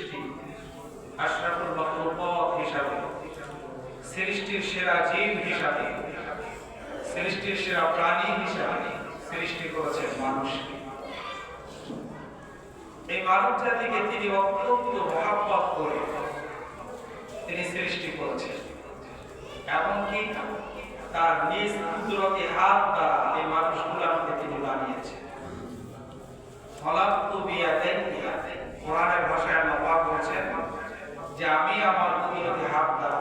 সৃষ্টি, আশরাফুল মাখলুকাত হিসাবে, সৃষ্টির সেরা জীব হিসাবে, সৃষ্টির সেরা প্রাণী হিসাবে সৃষ্টি করেছেন মানুষকে। এই মানব জাতিকে তিনি অত্যন্ত মহাব্বত করে তিনি সৃষ্টি করেছেন। এমনকি তার নিজ কুদরতি হাত দ্বারা এই মানুষগুলোকে তিনি বানিয়েছেন। কোরআনের ভাষায় আল্লাহ পাক বলেছেন যে আমি আমার কুদরতি হাত দ্বারা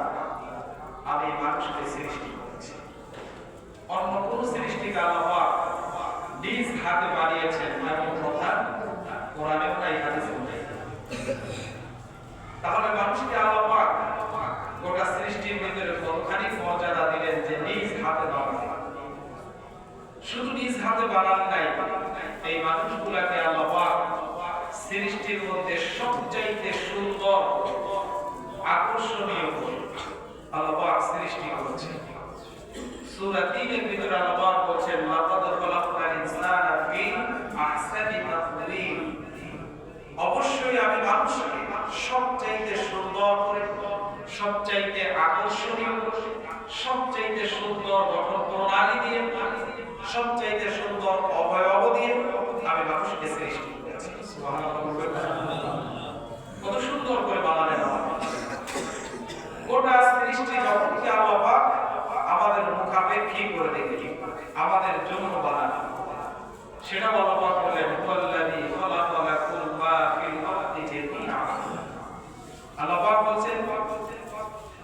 আমি মানুষকে সৃষ্টি করেছি। অন্য কোন সৃষ্টিকে আল্লাহ পাক নিজ হাতে বানিয়েছেন এমন কথা কোরআনেও নাই, হাদিসেও নাই। তাহলে মানুষকে আল্লাহ পাক গোটা সৃষ্টির ভিতরে কতখানি মর্যাদা দিলেন যে নিজ হাতে বানালেন। শুধু নিজ হাতে বানান নাই, এই মানুষগুলাকে আল্লাহ পাক সৃষ্টির মধ্যে সবচাইতে সুন্দর আকর্ষণীয় করে আল্লাহ পাক সৃষ্টি করেছেন। সূরা ৩ এর ভিতরে আল্লাহ পাক বলেছেন লাকাদ খালাকনাল ইনসানা ফি আহসানি তাকওয়িম, অবশ্যই আমি মানুষকে সবচাইতে সুন্দর করে, সবচাইতে আকর্ষণীয় করে, সবচাইতে সুন্দর গঠন প্রণালী দিয়ে, সবচাইতে সুন্দর অবয়ব দিয়ে আমি মানুষকে সৃষ্টি করেছি। সুবহানাল্লাহ, কত সুন্দর করে বানালেন গোটা সৃষ্টি জগৎকে আল্লাহ পাক আমাদের মুখাপেক্ষী করে রেখেছেন, আমাদের জন্য বানালেন। সেটা আল্লাহ পাক বলেন ওয়াল্লাযী খালাকা লাকুম মা ফিল আরদি জামিআ। আল্লাহ পাক বলেন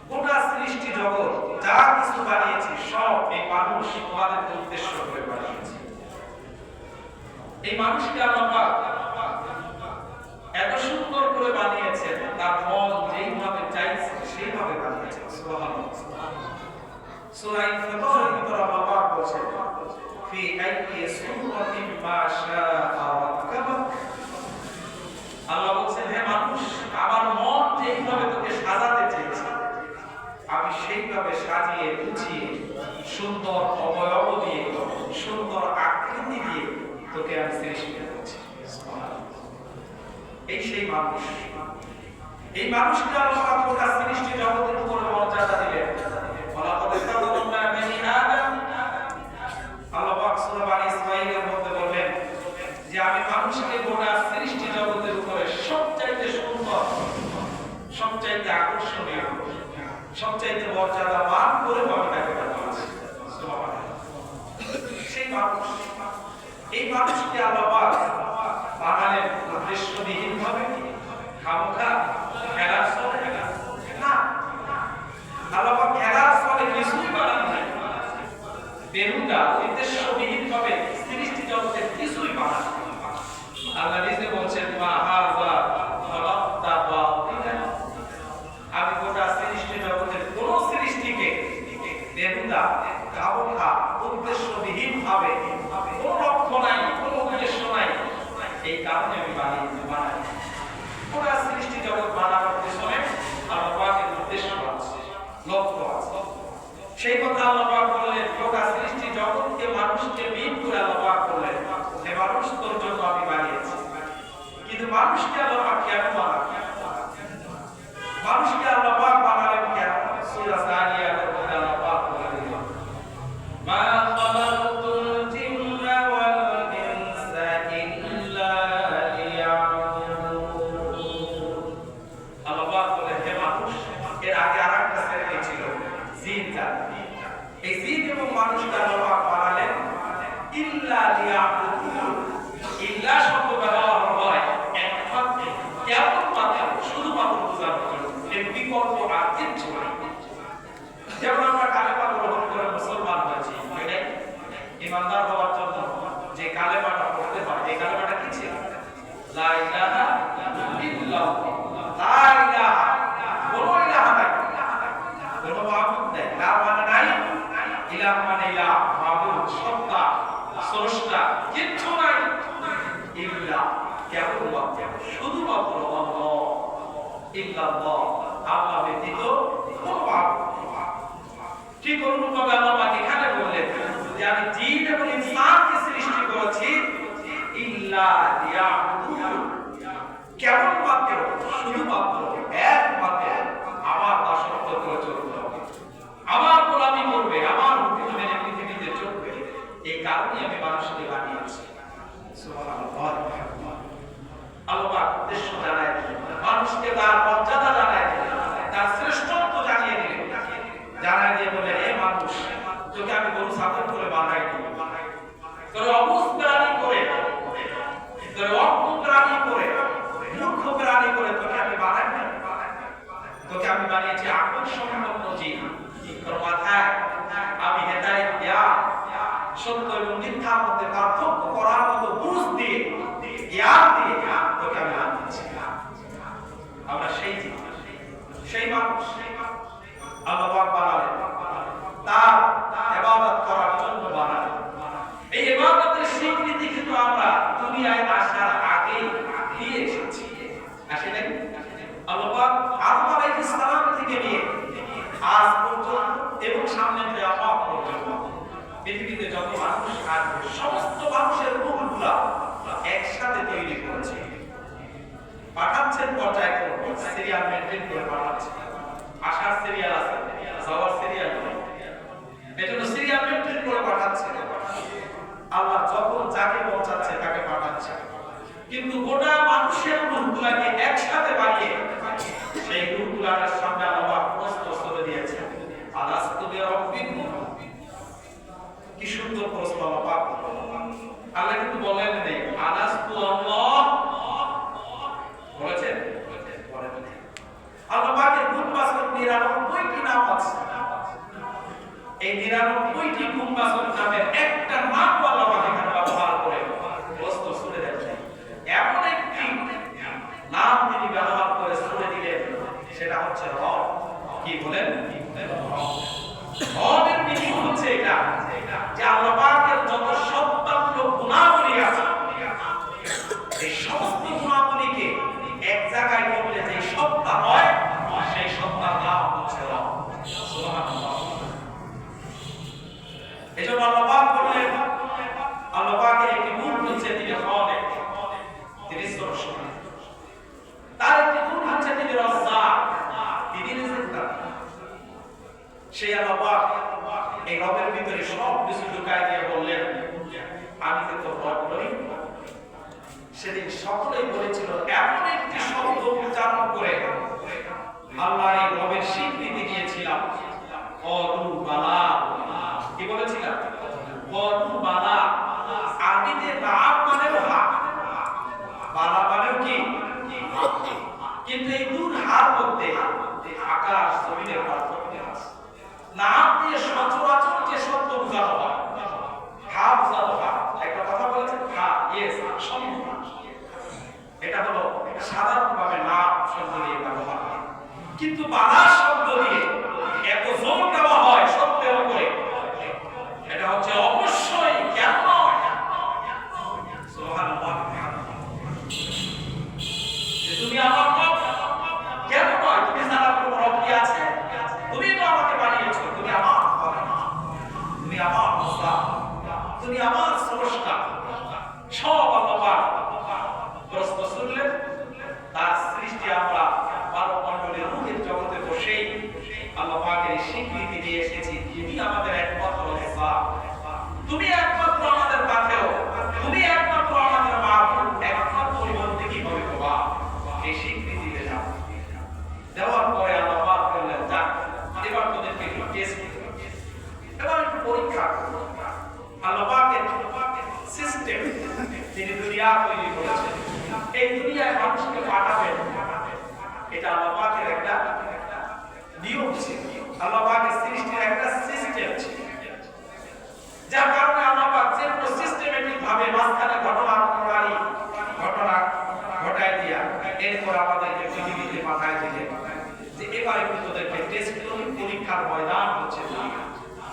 গোটা সৃষ্টি জগৎ যা কিছু বানিয়েছি সব এই মানুষ তোমাদের উদ্দেশ্য করে বানিয়েছে। এই মানুষকে আল্লাহ পাক এত সুন্দর করে বানিয়েছেন, তার মন যেইভাবে চাইছে সেইভাবে বানিয়েছেন। সুবহানাল্লাহ। সূরা ফাতিহার ভিতরে আল্লাহ পাক বলেন ফি আইয়ি সূরাতিন মা শাআ রাকাবাক। আল্লাহ বলেন হে মানুষ, আমার মন যেইভাবে তোকে সাজাতে চেয়েছে আমি সেইভাবে সাজিয়ে গুছিয়ে সুন্দর অবয়ব দিয়ে, সুন্দর আকৃতি দিয়ে তোকে আমি সৃষ্টি করেছি। এই সেই মানুষ, এই মানুষকে আল্লাহ পাক গোটা সৃষ্টি জগতের উপর মর্যাদা দিলেন। ওয়ালাকাদ কারামনা বানি আদম। আল্লাহ পাক সূরা বানি ইসরাঈলের মধ্যে বলেন যে আমি মানুষকে গোটা সৃষ্টি জগতের উপরে সবচাইতে সুন্দর, সবচাইতে আকর্ষণীয়, সবচাইতে মর্যাদাবান করে আমি তাকে বানিয়েছি। সুবহানাল্লাহ। সেই মানুষ, এই মানুষকে আল্লাহ পাক বানালেন উদ্দেশ্যবিহীন ভাবে, খামখা খেলার ছলে না। আল্লাহ পাক খেলার ছলে কিছুই বানান নাই, বেহুদা উদ্দেশ্যবিহীন ভাবে সৃষ্টি জগতের কিছুই বানান। আল্লাহ নিজে বলছেন মা হাযা খালাকতা বাতিলান, আমি গোটা সৃষ্টি জগতের কোন সৃষ্টিকে বেহুদা খামখা উদ্দেশ্যবিহীন ভাবে, কোন লক্ষ্য নাই, কোন উদ্দেশ্য নাই, এই কারণে আমি বানাই। পুরো সৃষ্টি জগৎ বানানোর পেছনে আল্লাহ পাকের উদ্দেশ্য আছে, লক্ষ্য আছে। সেই কথা আল্লাহ পাক বললেন গোটা সৃষ্টি জগৎকে মানুষকে বিন করে আল্লাহ পাক বললেন হে মানুষ তোর জন্য আমি বানিয়েছি। কিন্তু মানুষকে আল্লাহ পাক কেন বানালেন? মানুষকে আল্লাহ পাক বানালেন কেন? সূরা জারিয়াতের মধ্যে আল্লাহ পাক বলেন মা খালাকতুল জিন্না ওয়াল ইনসা ইল্লা লিয়াবুদুন। আল্লাহ পাক বলেন হে মানুষ, এর আগে আরেকটা শ্রেণী ছিল জিন জাতি। এই জিন এবং মানুষকে আল্লাহ পাক বানালেন ইল্লা লিয়াবুদুন। ইল্লা শব্দ ব্যবহার হয় একমাত্র কেবলমাত্র শুধুমাত্র বোঝানোর জন্য, এর বিকল্প আর কিছু নাই। যেমন আমরা কালেমা গ্রহণ করে মুসলমান হয়েছি, এটাই ইমানদার হওয়ার জন্য যে কালেমাটা পড়তে হয়, এই কালেমাটা কি ছিল? লা ইলাহা ইল্লাল্লাহ। লা ইলাহা, কোনো ইলাহা নাই, কোনো মাবুদ নাই। লা মানে নাই, ইলাহ মানে ইলাহ, মাবুদ সত্তা, স্রষ্টা কিচ্ছু নাই। ইল্লাহ কেবলমাত্র শুধুমাত্র আল্লাহ, ইল্লাল্লাহ আল্লাহ ব্যতীত কোনো মাবুদ। ঠিক অনুরূপভাবে আল্লাহ পাক এখানে বললেন যে আমি জিন এবং ইনসানকে সৃষ্টি করেছি ইল্লা লিয়াবুদুন, কেবলমাত্র শুধুমাত্র একমাত্র আমার দাসত্ব করে চলতে হবে, আমার গোলামি করবে, আমার হুকুম মেনে পৃথিবীতে চলবে। এই কারণে আমি মানুষকে বানিয়েছি। সুবহানাল্লাহ। আল্লাহ উদ্দেশ্য জানায় দিলেন, মানুষকে তার মর্যাদা জানায় দিলেন, তার শ্রেষ্ঠত্ব জানিয়ে দিলেন, জানায় দিয়ে বললেন, হে মানুষ, তোকে আমি গরু ছাগল করে বানাইনি, তোরে অবুঝ প্রাণী করে, তোরে অজ্ঞ প্রাণী করে, মূর্খ প্রাণী করে তোকে আমি বানাইনি। তোকে আমি বানিয়েছি আকল সম্পন্ন জীব। তোর মাথায় আমি হেদায়েত দেয়া, সত্য এবং মিথ্যার মধ্যে পার্থক্য করার মতো বুঝ দিয়ে, জ্ঞান দিয়ে তোকে আমি বানিয়েছি। আমরা সেই জীব, সেই মানুষ। আল্লাহ পাক বানালেন, তার ইবাদত করার জন্য বানালেন। এই ইবাদতের স্বীকৃতি কিন্তু আমরা দুনিয়ায় আসার আগে দিয়ে এসেছি। আসে নাই? আল্লাহ পাক আদম আলাইহিস সালাম থেকে নিয়ে আজ পর্যন্ত এবং সামনে কিয়ামত পর্যন্ত পৃথিবীতে যত মানুষ আসবে, সমস্ত মানুষের রূহগুলা একসাথে তৈরি করেছে, পাঠাচ্ছেন পর্যায়ক্রমে, সিরিয়াল মেনটেন করে পাঠাচ্ছে। আসার সিরিয়াল আছে, যাওয়ার সিরিয়াল নেই, এজন্য সিরিয়াল মেনটেন করে পাঠাচ্ছে। আল্লাহ যখন যাকে পৌঁছাচ্ছে তাকে পাঠাচ্ছে, কিন্তু গোটা মানুষের রূহগুলাকে একসাথে বানিয়ে সেই রূহগুলার সামনে আল্লাহ প্রশ্ন করে দিয়েছেন, আলাস্তু বিরাব্বিকুম। কি সুন্দর প্রশ্ন আল্লাহ। আল্লাহ কিন্তু বলেন নেই আলাস্তু আল্লাহ, বলেছেন? আল্লাহ পাকের গুণবাচক 99টি নাম আছে। এই 99টি গুণবাচক নামের একটা নাম আল্লাহ পাক এখানে ব্যবহার করে প্রশ্ন শুনে দেন। এমন একটি নাম তিনি ব্যবহার করে শুনে দিলেন, সেটা হচ্ছে রব। কি বলেন? রবের মিনিং হচ্ছে এটা, যে আল্লাহ পাকের যত সত্তাগুলো গুণাবলী আছে, এই সমস্ত গুণাবলীকে এক জায়গায় করলে যে সত্তা হয়, সেই সত্তার নাম হচ্ছে রব। সুবহানাল্লাহ। এজন্য আল্লাহ পাক বলেন, আল্লাহ পাকের একটি গুণ হচ্ছে তিনি খালেক, তিনি স্রষ্টা। তার একটি গুণ হচ্ছে তিনি রাজ্জাক, তিনি রিজিক দাতা। সেই আল্লাহ পাক এই রবের ভিতরে সব কিছু ঢুকায় দিয়ে বললেন, আমি যে তোর রব নই। সেদিন সকলেই বলেছিল, এমন একটি শব্দ উচ্চারণ করে আল্লাহ এই রবের স্বীকৃতি দিয়েছিলাম, কলু বালা। কি বলেছিলাম? কলু বালা। আরবিতে নাম মানেও হাত, বালা মানেও কি? কিন্তু এই দুই হার মধ্যে আকাশ জমিনের পার্থক্য আছে। নাম দিয়ে সচরাচর যে সত্য বোঝানো হয়, হা বোঝানো হয়। একটা কথা বলেছেন, হা, ইয়েস, সম্ভব। এটা হলো সাধারণভাবে নাম শব্দ দিয়ে ব্যবহার হয়, কিন্তু বালা শব্দ দিয়ে এত জোর দেওয়া হয় সত্যের উপরে, এটা হচ্ছে অবশ্যই কেন নয়। সুবহানাল্লাহ। যে তুমি আমার রব, কেন নয়? তুমি ছাড়া কোনো রব কি আছে? তুমি তো আমাকে বানিয়েছো, তুমি আমার খলিক, তুমি আমার মুস্তাক, তুমি আমার স্রষ্টা। সব আল্লাহ পাক প্রশ্ন শুনলেন। তার সৃষ্টি আমরা বারমণ্ডলের রূহের জগতে বসেই আল্লাহ পাকের স্বীকৃতি দিয়ে এসেছি, তুমি আমাদের একমাত্র রব, তুমি একমাত্র আমাদের পাথেয়, তুমি একমাত্র আমাদের মাবুদ, একমাত্র বলতে কি হবে বাবা? এই স্বীকৃতি দিলাম। দেওয়ার পরে আল্লাহ পাক বললেন, যাক, এবার তোদেরকে একটু টেস্ট করব, এবার একটু পরীক্ষা করব। আল্লাহ পাকের সিস্টেম তিনি দুনিয়া তৈরি করেছেন, এই দুনিয়ায় মানুষকে পাঠাবেন, এটা আল্লাহ পাকের একটা নিয়ম ছিল, আল্লাহ পাকের সৃষ্টির একটা সিস্টেম ছিল, যার কারণে আল্লাহ পাক যে কোনো সিস্টেমেটিক ভাবে মাঝখানে ঘটনা ঘটায় দিয়া এরপর আমাদেরকে পৃথিবীতে পাঠায় দিলেন, যে এবার একটু তোদেরকে টেস্ট করি, পরীক্ষার ময়দান হচ্ছে দুনিয়া।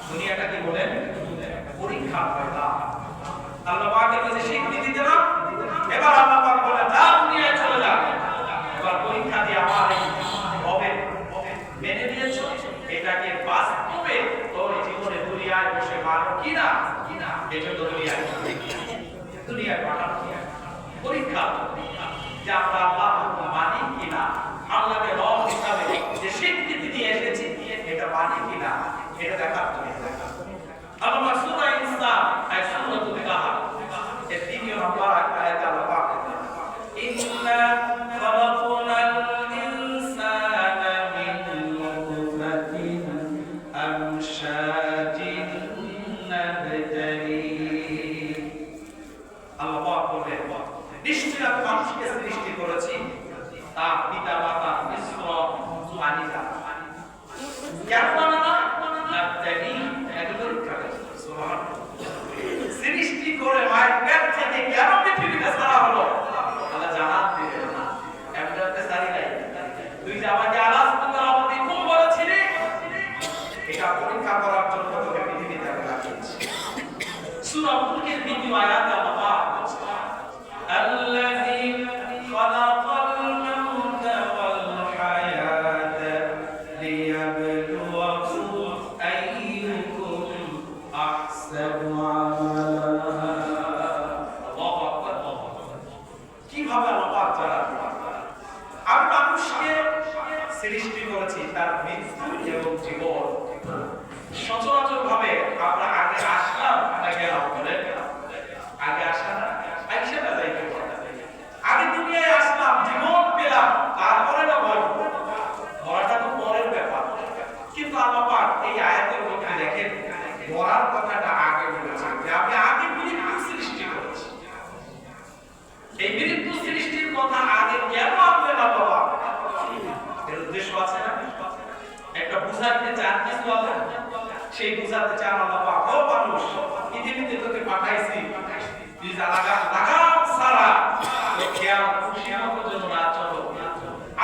দুনিয়াটা কি বলেন? পরীক্ষার ময়দান। আল্লাহ পাকের কাছে স্বীকৃতি দিলাম, এবার আল্লাহ পাক বলেন, যা দুনিয়ায় চলে যা, এবার পরীক্ষা দিয়ে আমার এই হবে মেনে নিয়েছো, এটাকে বাস্তবে তোর জীবনে দুনিয়ায় বসে মানো কিনা, এজন্য দুনিয়ায় পাঠানো পরীক্ষা, যে আমরা আল্লাহ মানি কিনা। তার পিতা মাতা মিশ্র পানি দাও। কেন বানানা? নাবতালি, এটা পরীক্ষা করে। সুবহানাল্লাহ। সৃষ্টি করে মায়ের পেট থেকে কেন পৃথিবীতে ছাড়া হলো? আল্লাহ জানাত দিলেন। এমনিতে সারি নাই। তুই যে আমাকে আলাস্তুকা রাব্বি কুম বলেছিলি, এটা পরীক্ষা করার জন্য তোকে পৃথিবীতে আমি পাঠিয়েছি। সূরা মুলকের দ্বিতীয় আয়াতে আল্লাহ পাক বলছেন, আল্লাযী খালাকাল মাউতা ওয়াল হায়াতা লিয়াবলুয়াকুম আইয়ুকুম আহসানু আমালা। আল্লাহু আকবার। কিভাবে আল্লাহ পাক জানেন? আমি মানুষকে সৃষ্টি করেছি তার মৃত্যু এবং জীবন। সচরাচর ভাবে আমরা আগে আসলাম না গেলাম বলে আগে আসা না আইসা না যাই আগে দুনিয়ায় আসলাম, জীবন পেলাম, তারপরে না মরব। মরাটা তো পরের ব্যাপার। কিন্তু আল্লাহ পাক এই আয়াতের মধ্যে দেখেন মরার কথাটা আগে বলেছেন যে আমি আগে মৃত্যু সৃষ্টি করেছি। এই মৃত্যু সৃষ্টির কথা আগে কেন আনলেন আল্লাহ পাক? এর উদ্দেশ্য আছে না? একটা বুঝাতে চান কিছু আল্লাহ, সেই বুঝাতে চান আল্লাহ পাক, ও মানুষ পৃথিবীতে তোকে পাঠাইছি তুই লাগাম ছাড়া খেয়াল খুশিমত জন্য না চলো।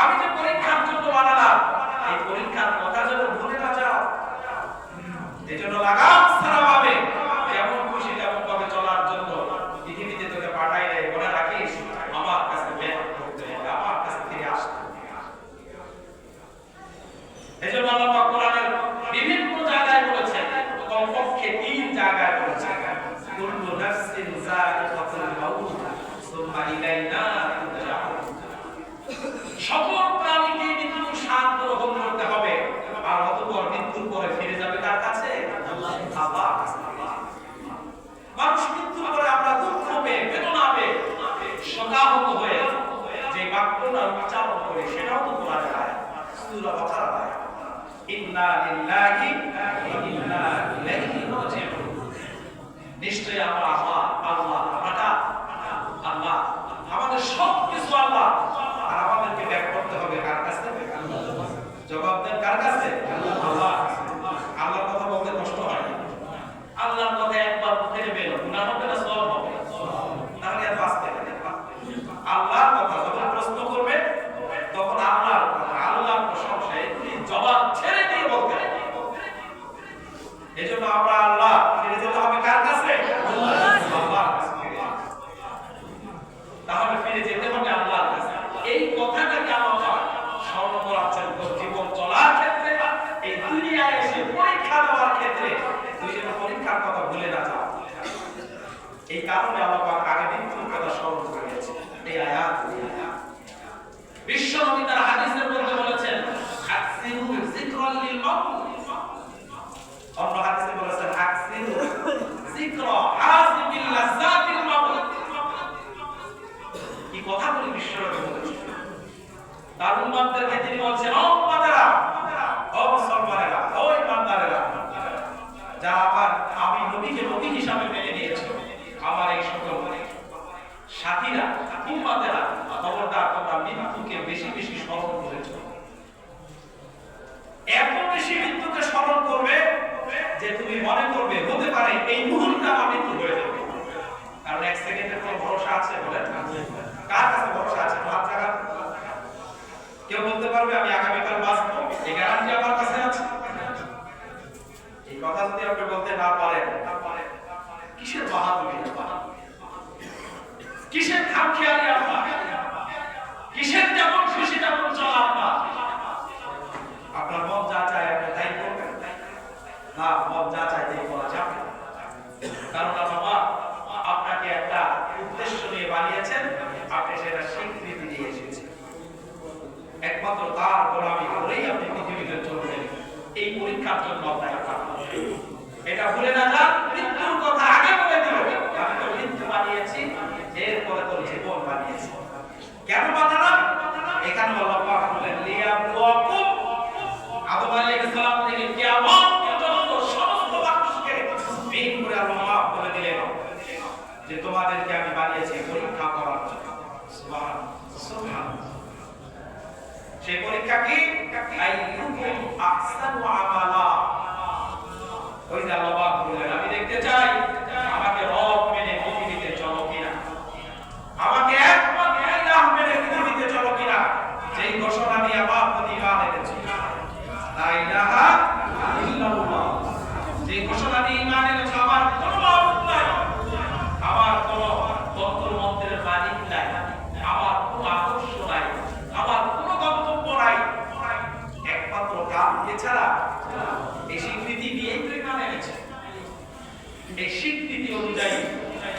আমি যে পরীক্ষার জন্য বানালাম, এই পরীক্ষার কথা যেন ভুলে না যাও। এজন্য লাগাম ছাড়া ভাবে যেমন খুশি তেমন ভাবে চলার জন্য পৃথিবীতে তোকে পাঠাই দেয়। মনে রাখিস আমার কাছে ব্যাক করতে হবে, আমার কাছে ফিরে আসতে হবে। এজন্য আল্লাহ পাক কোরআনের বিভিন্ন জায়গায় বলেছেন, কমপক্ষে 3 জায়গায় বলেছেন, কুল্লু নাফসিন যায়িকাতুল মাউত সুম্মা ইলাইনা তুরজাউন। সকল প্রাণীকে মৃত্যুর স্বাদ গ্রহণ করতে হবে, আর অতঃপর মৃত্যুর পরে ফিরে যাবে কার কাছে? আল্লাহর কাছে। মানুষ মৃত্যুর পরে আমরা দুঃখ পেয়ে, বেদনা পেয়ে, শোকাহত হয়ে যে বাক্যটা উচ্চারণ করি সেটাও তো কোরআনের আয়াত, সূরা বাকারার আয়াত, ইন্না লিল্লাহি ওয়া ইন্না ইলাইহি রাজিউন। নিশ্চয়ই আমরা আল্লাহ, আল্লাহ আমাদের সব কিছু আল্লাহ, আর আমাদেরকে ব্যাক করতে হবে কার কাছে? জবাব দেন কার কাছে? আল্লাহ। আল্লাহর কথা বলতে কষ্ট হয় না। আল্লাহর কথা একবার মুখে নেবেন, গুনাহ হবে না সওয়াব হবে? তাহলে এত আস্তে আল্লাহর কথা যখন প্রশ্ন করবে তখন আল্লাহর কথা, আল্লাহর প্রশংসা, এগুলি জবাব ছেড়ে দিয়ে বলতে হবে। এজন্য আমরা আল্লাহ ফিরে যেতে হবে কার কাছে? আল্লাহর কাছে। তাহলে ফিরে যেতে হবে আল্লাহর কাছে। এই কথাটাকে আল্লাহ স্মরণ করাচ্ছেন জীবন চলার ক্ষেত্রে, এই দুনিয়ায় এসে পরীক্ষা দেওয়ার ক্ষেত্রে তুই যেন পরীক্ষার কথা ভুলে না যাও। এই কারণে আল্লাহ পাক আগে মৃত্যুর কথা স্মরণ করে দিয়েছেন এই আয়াত। বিশ্ব নবী তার হাদিসের মধ্যে বলেছেন, আকসিরু যিকরাল লিল মাউত। অন্য হাদিসে বলেছেন, আকসিরু যিকরা হাযিবিল লাযাতিল মাউত। কি কথা বলি বিশ্ব নবী বলেছেন। তার উম্মতদেরকে তিনি বলছেন, ও উম্মতেরা, ও মুসলমানেরা, ও ইমানদারেরা, যারা আমি নবীকে নবী হিসাবে মেনে নিয়েছে, আমার এই সকল সাথীরা, উম্মতেরা, খবরদার তোমরা মৃত্যুকে বেশি বেশি স্মরণ করেছো। এত বেশি মৃত্যুকে স্মরণ করবে যে তুমি মনে করবে হতে পারে এই মুহূর্তে আমার মৃত্যু হয়ে যাবে। কারণ এক সেকেন্ডের কোনো ভরসা আছে? বলেন কার কাছে ভরসা আছে? হাত জায়গা কেউ বলতে পারবে আমি আগামীকাল বাঁচবো? এই গ্যারান্টি আমার কাছে আছে? এই কথা যদি আপনি বলতে না পারেন, কিসের বাহাদুরি, কিসের খামখেয়ালি আপনার, কিসের যেমন খুশি তেমন চলা আপনার? আপনার মন যা চায় আপনি তাই করবেন না, মন যা চায় তাই করা যাবে। কারণ বাবা আপনাকে একটা উদ্দেশ্য নিয়ে বানিয়েছেন, আপনি সেটা স্বীকৃতি দিয়ে এসেছেন। একমাত্র তার গোলামি করেই আপনি পৃথিবীতে চলবেন। এই পরীক্ষার জন্য আপনাকে পাঠানো। এটা ভুলে না যান, মৃত্যুর কথা আগে বলে দিল। আমি তো মৃত্যু বানিয়েছি, এরপরে তো জীবন বানিয়েছি। কেন বানালাম? এখানে আল্লাহ পাক বলেন, লিয়াবলুয়াকুম। আদম আলাইহিস সালাম থেকে কিয়ামত পর্যন্ত সমস্ত মানুষকে বের করে আল্লাহ পাক বলে দিলেন যে তোমাদেরকে আমি বানিয়েছি পরীক্ষা করার জন্য। সুবহানাল্লাহ, সুবহানাল্লাহ। সেই পরীক্ষা কি? আইয়ুকুম আহসানু আমালা। ওই যে আল্লাহ পাক বললেন, আমি দেখতে চাই আমাকে রব মেনে পৃথিবীতে চলো কিনা, আমাকে একমাত্র ইলাহ মেনে পৃথিবীতে চলো কিনা। যেই ঘোষণা নিয়ে আমার প্রতি ঈমান এনেছি, লা ইলাহা ইল্লাল্লাহ, যেই ঘোষণা নিয়ে ঈমান এনেছি, আমার কোনো মাবুদ নাই, আমার কোনো তন্ত্র মন্ত্রের মালিক নাই, আমার কোনো আদর্শ নাই, আমার কোনো গন্তব্য নাই, একমাত্র কাল এছাড়া। এই স্বীকৃতি দিয়েই তো ঈমান এনেছে। এই স্বীকৃতি অনুযায়ী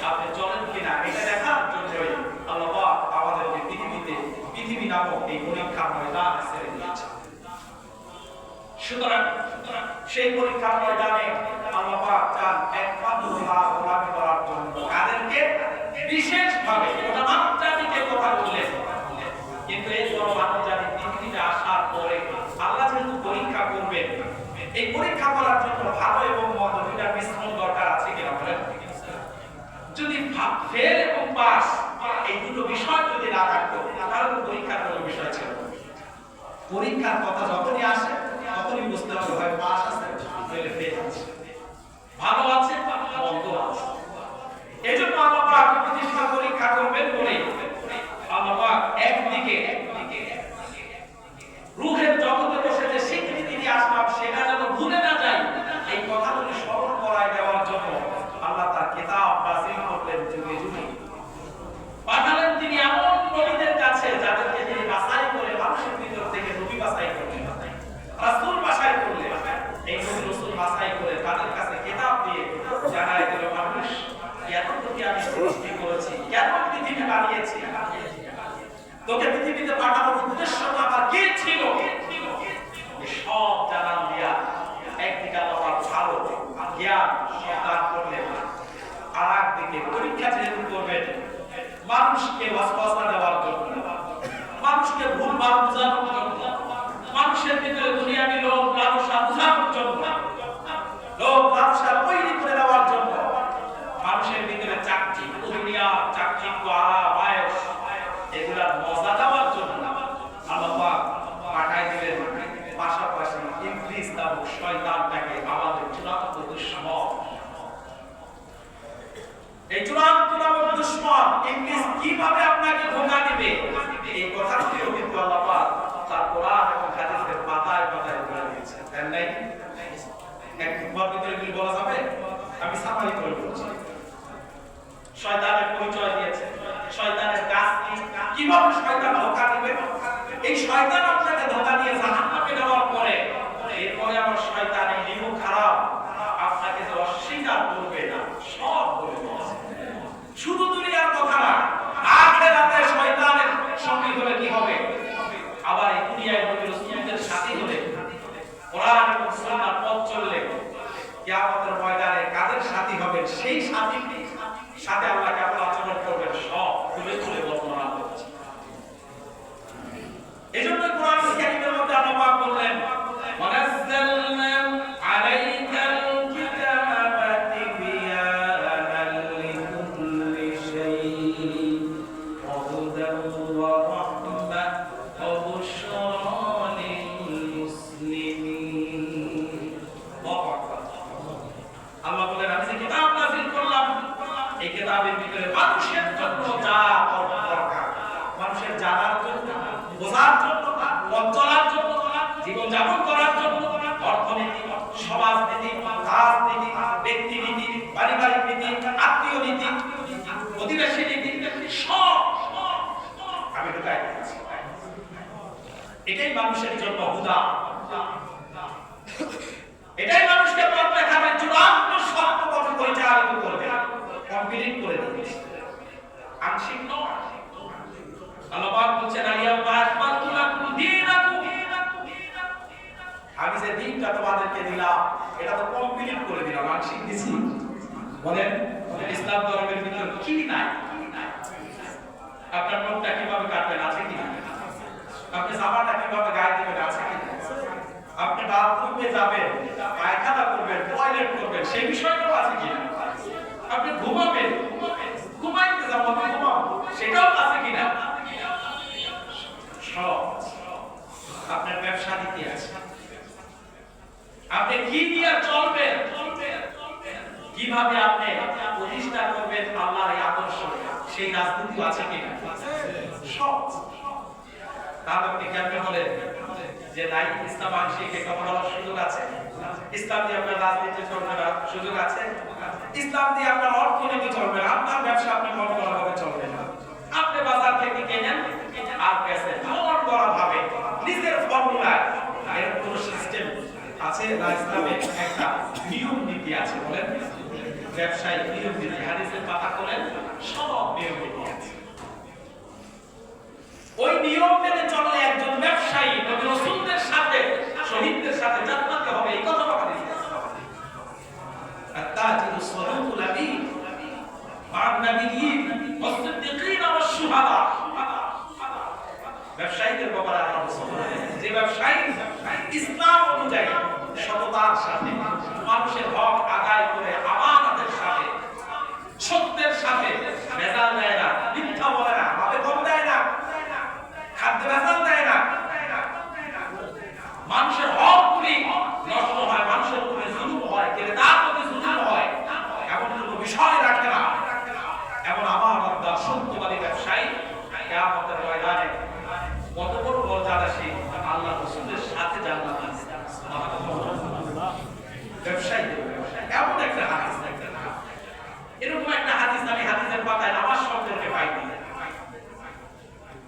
আপনি চলেন কিনা এটা দেখার জন্যই আল্লাহ পাক আমাদেরকে পৃথিবী নামক এই পরীক্ষার ময়দানে ছেড়ে দিয়েছে। সুতরাং সেই পরীক্ষার ময়দানে আল্লাহ পাক চান একমাত্র তার গোলামি করার জন্য। কাদেরকে? বিশেষভাবে ওটা মানবজাতিকে কথা বললেন, কিন্তু এই বড় মানবজাতি পৃথিবীতে আসার পরে আল্লাহ যেহেতু পরীক্ষা করবেন, এই পরীক্ষা করার জন্য ভালো এবং মন্দ দুটার মিশ্রণ দরকার আছে কিনা বলেন? যদি ফেল এবং পাস এই দুটো বিষয় যদি না থাকতো তাহলে তো পরীক্ষার কোনো বিষয় ছিল। পরীক্ষার কথা যখনই আসে তখনই বুঝতে হবে হয় পাস আছে নইলে ফেল আছে, ভালো আছে মন্দ আছে। এজন্য আল্লাহ পাক প্রতিষ্ঠা পরীক্ষা করবেন বলে আল্লাহ পাক একদিকে রূহের জগতে বসে যে স্বীকৃতি দিয়ে আসলাম সেটা যেন ভুলে না যায়, এই কথাগুলি স্মরণ করায় দেওয়ার জন্য আল্লাহ তার কিতাব নাযিল করলেন, যুগে যুগে পাঠালেন তিনি এমন নবীদের কাছে যাদেরকে তিনি বাছাই করে মানুষের ভিতর থেকে নবী বাছাই করলেন, রাসূল বাছাই করলেন। এই নবী রাসূল বাছাই করে তাদের কাছে কিতাব দিয়ে জানায় দিল, মানুষ এতটুকু আমি সৃষ্টি করেছি, কেন পৃথিবী বানিয়েছি, তোকে পৃথিবীতে পাঠানোর উদ্দেশ্যটা আমার কি ছিল, সব জানান দিয়া একদিকে আল্লাহ ভালো জ্ঞান প্রদান করলেন, আর একদিকে পরীক্ষা যেহেতু করবেন মানুষকে ওয়াসওয়াসা দেওয়ার জন্য, মানুষকে ভুলভাল বোঝানোর জন্য, মানুষের ভিতরে দুনিয়াবি লোভ লালসা বোঝানোর জন্য, লোভ লালসা তৈরি করে দেওয়ার জন্য, মানুষের ভিতরে চাকচিক্য, দুনিয়া চাকচিক্য, আরাম আয়েশ এগুলা মজা দেওয়ার জন্য আল্লাহ পাক পাঠাই দিলেন। পাশাপাশি ইবলিস নামক শয়তানটাকে আমাদের চূড়ান্ত দুশমন। এই চূড়ান্ত নামক দুশমন ইবলিস কিভাবে আপনাকে ধোঁকা দিবে এই কথাটিও কিন্তু আল্লাহ পাক তার কোরআন এবং হাদিসের পাতায় পাতায় বলে দিয়েছেন। তাই নাই? এক ভিতরে কি বলা যাবে? আমি সামারি করে বলছি। শয়তানের পরিচয় দিয়েছে, শয়তানের কাজ কি, কিভাবে শয়তান ধোঁকা দিবে। এই শয়তান আপনাকে ধোঁকা দিয়ে জাহান্নামে নেওয়ার পরে এরপরে আমার শয়তান এই নিমুখ খারাপ আপনাকে যে অস্বীকার করবে না সব বলে দিয়েছে। শুধু দুনিয়ার কথা না, আখিরাতে শয়তানের সঙ্গী হলে কি হবে, আবার এই দুনিয়ায় নবী রাসূলদের সাথী হলে, কোরআন এবং সুন্নাহর পথ চললে কিয়ামতের ময়দানে কাদের সাথী হবেন, সেই সাথীর সাথে আল্লাহ কেমন আচরণ করবেন সব খুলে খুলে বর্ণনা করেছে। এজন্য কোরআন কারীমের মধ্যে আল্লাহ পাক বললেন, ওয়ানাজ্জালনা আলাইকাল কিতাবা তিবয়ানান লিকুল্লি শাইইন ওয়া হুদান ওয়া রাহমাতান ওয়া বুশরা লিল মুসলিমিন। আল্লাহ বলেন, আমি যে কিতাব নাযিল করলাম এই কিতাবের ভিতরে মানুষের জন্য যা দরকার, মানুষের জানার জন্য, বোঝার জন্য, পথ চলার জন্য, জীবন যাপন করার জন্য, অর্থনীতি, সমাজনীতি, রাজনীতি, ব্যক্তিনীতি, পারিবারিক নীতি, আত্মীয় নীতি, প্রতিবেশী নীতি, সব আমি ঢুকাই দিয়েছি। এটাই মানুষের জন্য হুদা, এটাই মানুষকে পথ দেখাবে, চূড়ান্ত সত্য পথে পরিচালিত করবে, কমপ্লিট করে দেবে, আংশিক নয়। আল্লাহ পাক বলেন, আলিয়াউমা আকমালতু লাকুম দীনাকুম, আমি যে দিনটা তোমাদেরকে দিলাম এটা তো কমপ্লিট করে দিলাম, আংশিক দিছি। বলেন ইসলাম ধর্মের ভিতর কি নাই? আপনার মুখটা কিভাবে কাটবেন আছে কি না? আপনি জামাটা কিভাবে গায়ে দিবেন আছে কি না? আপনি বাথরুমে যাবেন, পায়খানা করবেন, টয়লেট করবেন, সেই বিষয়টাও আছে কি না? আপনি ঘুমাবেন, ঘুমাইতে যাবেন, ঘুমাবো, সেটাও আছে কি না? সব আপনার ব্যবসা নীতি আছে, আপনি কি দিয়ে চলবেন, কিভাবে আপনি প্রতিষ্ঠা করবেন আল্লাহর এই আদর্শ, সেই রাজনীতি আছে কিনা সব। তাহলে আপনি কেমন বলেন যে নাই ইসলাম আংশিকে কথা বলার সুযোগ আছে, ইসলাম দিয়ে আপনার রাজনীতি চলবে না সুযোগ আছে, ইসলাম দিয়ে আপনার অর্থনীতি চলবে না, আপনার ব্যবসা আপনি মন করা ভাবে চলবে না। আপনি বাজার থেকে কেনেন আর বেচেন মন করা ভাবে নিজের ফর্মুলায়। এর কোন সিস্টেম আছে না? ইসলামে একটা নিয়ম নীতি আছে, বলেন ব্যবসায়িক নিয়ম নীতি, হাদিসের পাতা করেন সব নিয়ম নীতি আছে। ওই নিয়ম মেনে চললে একজন ব্যবসায়ী নবী রাসূলদের সাথে শহীদদের সাথে জান্নাতে হবে, এই কথা বলা হয়েছে। আত-তাজিরু সালাতুল আমিন মা'আন নাবিয়্যিন ওয়াস-সিদ্দীকিন ওয়াশ-শুহাদা। ব্যবসায়ীদের ব্যাপারে আল্লাহ রাসূল বলেন যে ব্যবসায়ী ইসলাম অনুযায়ী সততার সাথে মানুষের হক আদায় করে আমানতের সাথে সত্যের সাথে ভেজাল দেয় না, মিথ্যা বলে না, ভাবে কম দেয় না, খাদ্য ভেজাল দেয় না, মানুষের হকগুলি নষ্ট হয়, মানুষের উপরে জুলুম হয়, তার প্রতি জুলুম হয়, এমন কোনো বিষয় রাখে না, এমন আমানতদার সত্যবাদী ব্যবসায়ী কিয়ামতের ময়দানে কত বড় মর্যাদাশীল আল্লাহ রাসূলের সাথে জান্নাত আছে। ব্যবসায়ী এমন একটা হাদিস, এরকম একটা হাদিস আমি হাদিসের পাতায় নামাজ সম্পর্কে পাইনি,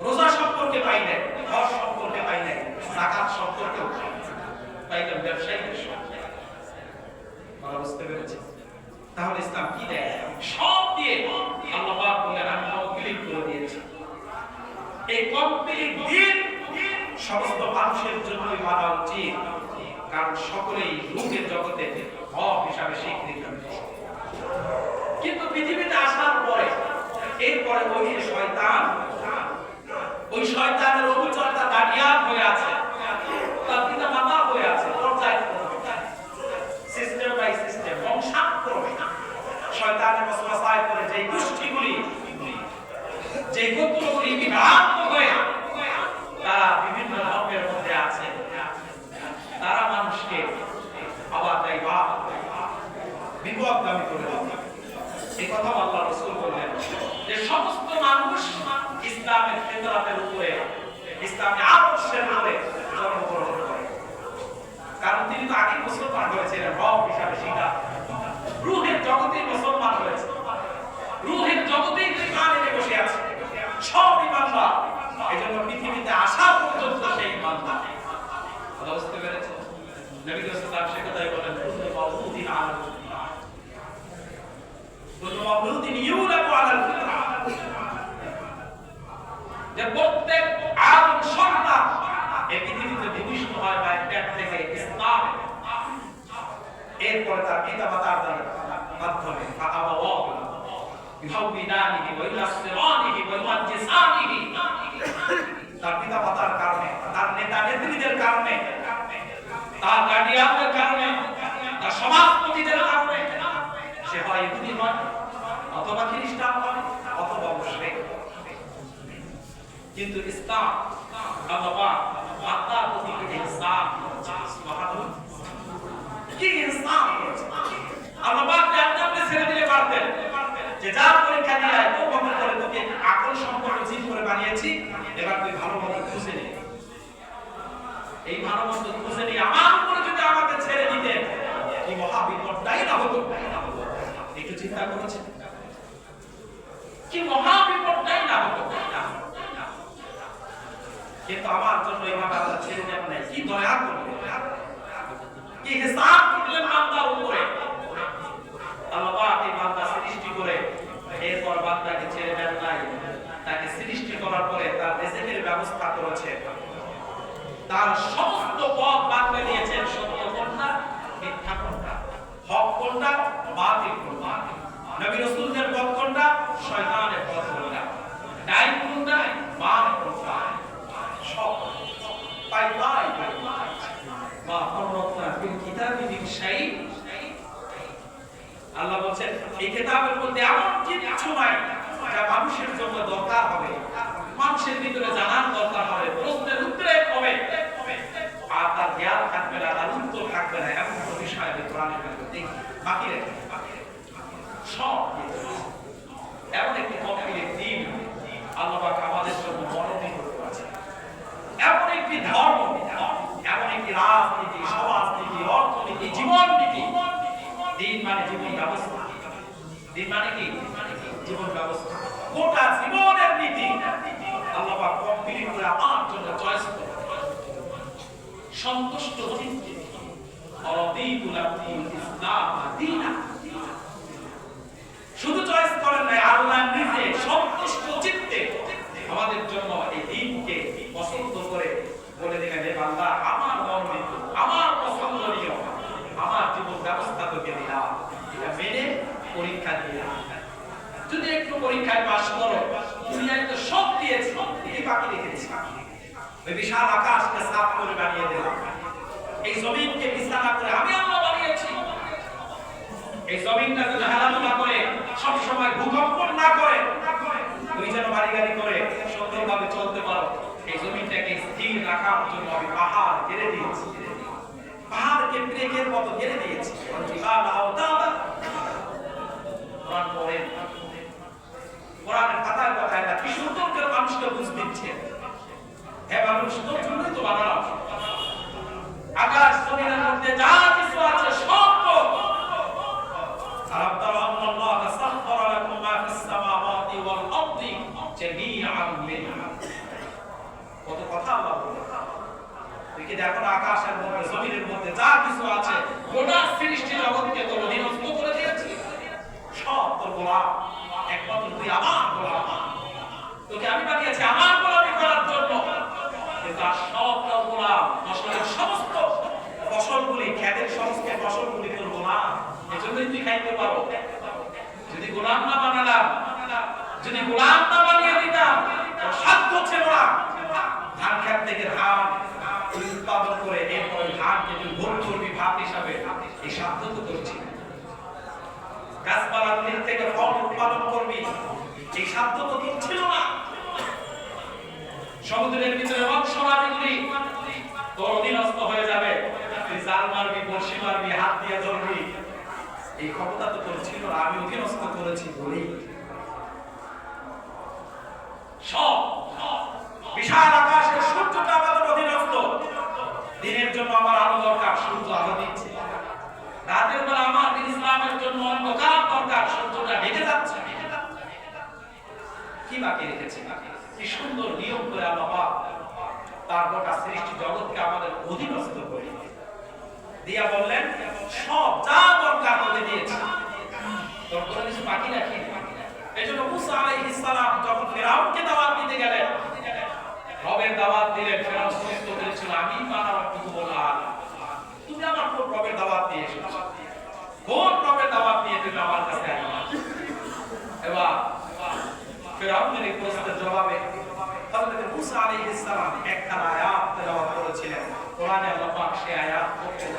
রোজা সম্পর্কে পাইনি, হজ সম্পর্কে পাইনি, যাকাত সম্পর্কেও পাইলাম, ব্যবসায়ীদের সম্পর্কে। বুঝতে পেরেছি? তাহলে ইসলাম কি দেয়? সব দিয়ে আল্লাহ পাক বলেন আমি কমপ্লিট করে দিয়েছি। এই কমপ্লিট দিন সমস্ত মানুষের জন্যই মানা উচিত, কারণ সকলেই রূহের জগতে হক হিসাবে স্বীকৃত। কিন্তু পৃথিবীতে আসার পরে এরপরে ওই শয়তান, ওই শয়তানের অনুচরটা দাঁড়িয়াত হয়ে আছে, তার পিতা মাতা হয়ে আছে, পর্যায় সিস্টেম বাই সিস্টেম বংশাক্রমে শয়তানের ওয়াসওয়াসায় পড়ে যে গোষ্ঠীগুলি, যে গোত্রগুলি বিভ্রান্ত হয়ে তারা বিভিন্ন ধর্মের মধ্যে আছে, তারা মানুষকে আবার বিপদগামী করে দেয়। এই কথা আল্লাহ রাসূল বললেন যে সমস্ত মানুষ ইসলামের ফিতরাতের উপরে, ইসলামের আদর্শের উপরে জন্মগ্রহণ করে, কারণ তিনি তো আগে মুসলমান হয়েছিলেন, হক হিসাবে স্বীকার, রূহের জগতে মুসলমান হয়েছে, রূহের জগতেই ঈমান এনে বসে আছে, সব ঈমানদার। এজন্য পৃথিবীতে আসা পর্যন্ত সেই ঈমানদার। কথা বুঝতে পেরেছেন? নবী রাসূলুল্লাহ সে কথাই বলেন কুল্লু মাওলুদিন আলাল ফিতরা, কুল্লু মাওলুদিন ইউলাদু আলাল ফিতরা, যে প্রত্যেক আদম সন্তান এই পৃথিবীতে ভূমিষ্ঠ হয় বা পেট থেকে ইসলাম, এরপরে তার পিতা মাতার মাধ্যমে ফাআবাওয়াহু ইউহাউবিনানিহি ওয়া ইউনাসসিরানিহি ওয়া ইউমাজ্জিসানিহি, তার পিতা মাতার কারণে, তার নেতা নেত্রীদের কারণে, তার গার্ডিয়ানদের কারণে, তার সমাজপতিদের কারণে সে হয় ইহুদি হয়, অথবা খ্রিস্টান হয়, অথবা মুশরিক। কিন্তু ইসলাম আল্লাহ পাক আত্মার প্রতি ইহসান করেছেন। সুবহানাল্লাহ, কি ইহসান করেছেন আল্লাহ পাক! আপনি ছেড়ে দিলে পারতেন যে যা পরীক্ষা দিয়ে আয়, তো কখন করে তোকে আকল সম্পন্ন জীব করে বানিয়েছি, এবার তুই ভালো মতো খুঁজে নে। এই ভালো মতো খুঁজে নিয়ে আমার উপরে যদি আমাকে ছেড়ে দিতেন, কি মহা বিপদটাই না হতো। একটু চিন্তা করেছেন কি মহা বিপদটাই না হতো। কিন্তু আমার জন্য এইভাবে আল্লাহ ছেড়ে দেন নাই, কি দয়া করলেন, কি হিসাব করলেন বান্দার উপরে। আল্লাহ পাক এই বান্দা সৃষ্টি করে এরপর বান্দাকে ছেড়ে দেন নাই, তাকে সৃষ্টি করার পরে তার রিজিকের ব্যবস্থা করেছেন, তার সমস্ত পথ বাতলে দিয়েছেন, সত্য কোনটা, মিথ্যা কোনটা, হক কোনটা, বাতিল কোনটা, নবী রাসূলদের পথ কোনটা, শয়তানের পথ কোনটা, ডাইন কোনটা, বাম কোনটা, সব পাই মা ফররাতনা ফিল কিতাবি মিন শাই। আল্লাহ বলেন এই কিতাবের মধ্যে এমন কিছু নাই যা মানুষের জন্য দরকার হবে, মানুষের ভিতরে জানার দরকার হবে, প্রশ্নের উত্তরে হবে, একটি ধর্ম, এমন একটি রাজনীতি, সমাজনীতি, অর্থনীতি, জীবননীতি। দিন মানে জীবন ব্যবস্থা। দিন মানে কি? জীবন ব্যবস্থা, গোটা জীবনের নীতি আল্লাহ পাক কমপ্লিট করে আমার জন্য চয়েস করে সন্তুষ্ট চিত্তে ইসলাম দীনা। শুধু চয়েস করেন নাই, আল্লাহ নিজে সন্তুষ্ট চিত্তে আমাদের জন্য এই দিনকে পছন্দ করে বলে দিলেন, হে বান্দা, আমার মনোনীত, আমার পছন্দনীয় আমার জীবন ব্যবস্থা তোকে দিলাম, এটা মেনে পরীক্ষা দিয়ে যদি একটু পরীক্ষায় পাস করো, দুনিয়ায় তো সব দিয়েছি, কি বাকি রেখেছি? ওই বিশাল আকাশকে সাফ করে বানিয়ে দিলাম, এই জমিনকে বিছানা করে আমি আল্লাহ বানিয়েছি। এই জমিনটা যদি হারানো না করে, সব সময় ভূকম্প না করে, তুমি যেন বাড়ি গাড়ি করে সুন্দরভাবে চলতে পারো, এই জমিনটাকে স্থির রাখার জন্য আমি পাহাড় ঘিরে দিয়েছি, পাহাড়কে ব্রেকের মতো ঘিরে দিয়েছি। কোরআন পড়েন, কোরআনের পাতায় পাতায় না কি সুন্দর করে মানুষকে বুঝ দিচ্ছে। হ্যাঁ, মানুষ তোর জন্যই তো বানালাম, আকাশ জমিনের মধ্যে যা কিছু আছে সব তো। আলাম তারা আল্লাহ সাখখারা লাকুম মা ফিস সামাওয়াতি ওয়াল আরদি জামিআন মিনহু। কত কথা আল্লাহ বলে, দেখি দেখো না, আকাশের মধ্যে জমিনের মধ্যে যা কিছু আছে গোটা সৃষ্টি জগৎকে তো অধীনস্থ করে দিয়েছি, সব তোর গোলাম, একমাত্র তুই আমার গোলাম, তোকে আমি বানিয়েছি আমার গোলামি করার জন্য। কিন্তু আর সব তোর গোলাম, ফসলের সমস্ত ফসলগুলি, ক্ষেতের সমস্ত ফসলগুলি তোর গোলাম, এজন্যই তুই খাইতে পারো। যদি গোলাম না বানালাম, যদি গোলাম না বানিয়ে দিতাম, তোর সাধ্য ছিল না ধান ক্ষেত থেকে ধান উৎপাদন করে এরপরে ধানকে তুই ভোগ করবি ভাত হিসাবে, এই সাধ্য তো তোর ছিল। গাছপালাগুলির থেকে ফল উৎপাদন করবি, এই সাধ্য তো তোর ছিল না। সমুদ্রের ভিতরে মৎস্যরাজিগুলি তোর অধীনস্থ হয়ে যাবে, তুই জাল মারবি, বড়শি মারবি, হাত দিয়ে ধরবি, এই ক্ষমতা তো তোর ছিল না, আমি অধীনস্থ করেছি বলেই। সব বিশাল আকাশের সূর্যটা আমাদের অধীনস্থ, দিনের জন্য আমার আলো দরকার, সূর্য আলো দিচ্ছে, রাতের বেলা আমার দিন ইসলামের জন্য অন্ধকার দরকার, সূর্যটা ঢেকে যাচ্ছে। কি বাকি রেখেছে? কি সুন্দর নিয়ম করে আল্লাহ পাক তার গোটা সৃষ্টি জগৎকে আমাদের অধীনস্থ করে দিয়া বললেন, সব যা দরকার তোকে দিয়েছি, তোর কোনো কিছু বাকি রাখি। এজন্য মুসা আলাইহিস সালাম যখন ফিরআউনকে দাওয়াত দিতে গেলেন, রবের দাওয়াত দিলেন, ফিরআউন সুস্থ করেছিল, আমি বানাবার কিছু বললাম, তুমি আমার কোন রবের দাওয়াত দিয়ে এসেছো, কোন রবের দাওয়াত নিয়ে তুমি আমার কাছে আসলে? এবার ফিরআউনের এই প্রশ্নের জবাবে হযরত মুসা আলাইহিস সালাম একটা আয়াত তেলাওয়াত করেছিলেন। কোরআনে আল্লাহ পাক সেই আয়াত পড়েছেন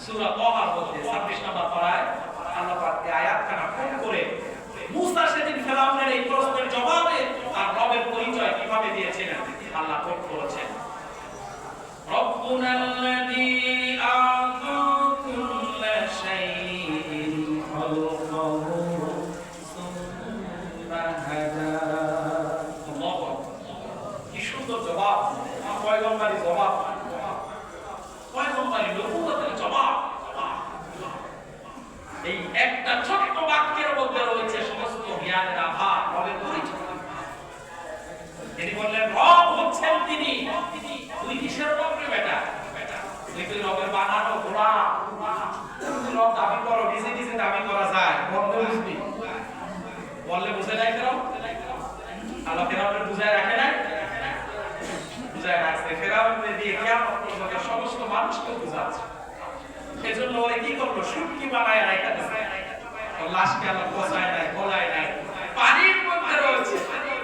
সূরা তাহার মধ্যে 26 নম্বর পারায় আল্লাহ পাক এই আয়াতখানা কোট করে মুসা সেদিন ফিরআউনের এই প্রশ্নের জবাবে আর রবের পরিচয় কিভাবে দিয়েছিলেন আল্লাহ কোট করেছেন। রব্বুনাল্লাযী আ'তা কুল্লা শাইইন খালকাহু সুম্মা হাদা। আল্লাহু কি সুন্দর জবাব, পয়গম্বরী জবাব, পয়গম্বরী নবুয়তের জবাব। এই একটা ছোট্ট বাক্যের মধ্যে রয়েছে সমস্ত জ্ঞানের আধার, রবের পরিচয়। তিনি বললেন, রব হচ্ছেন তিনি। তুই কিসের রব রে বেটা? তুই রবের বানানো গোলাম। রব দাবি করো, নিজে নিজে দাবি করা যায়, বলতে বুঝবি, বললে বুঝে নাই কেন? আল্লাহ ফেরাউনের বুঝায় রাখে নাই, বুঝায় রাখছে। ফেরাউনের দিয়ে কিয়ামত পর্যন্ত সমস্ত মানুষকে বুঝাচ্ছে। এজন্য ওরা কি করলো, শুটকি বানায় রাখা দিয়েছে, লাশকে আল্লাহ পচায় নাই, গলায় নাই, পানির মধ্যে রয়েছে।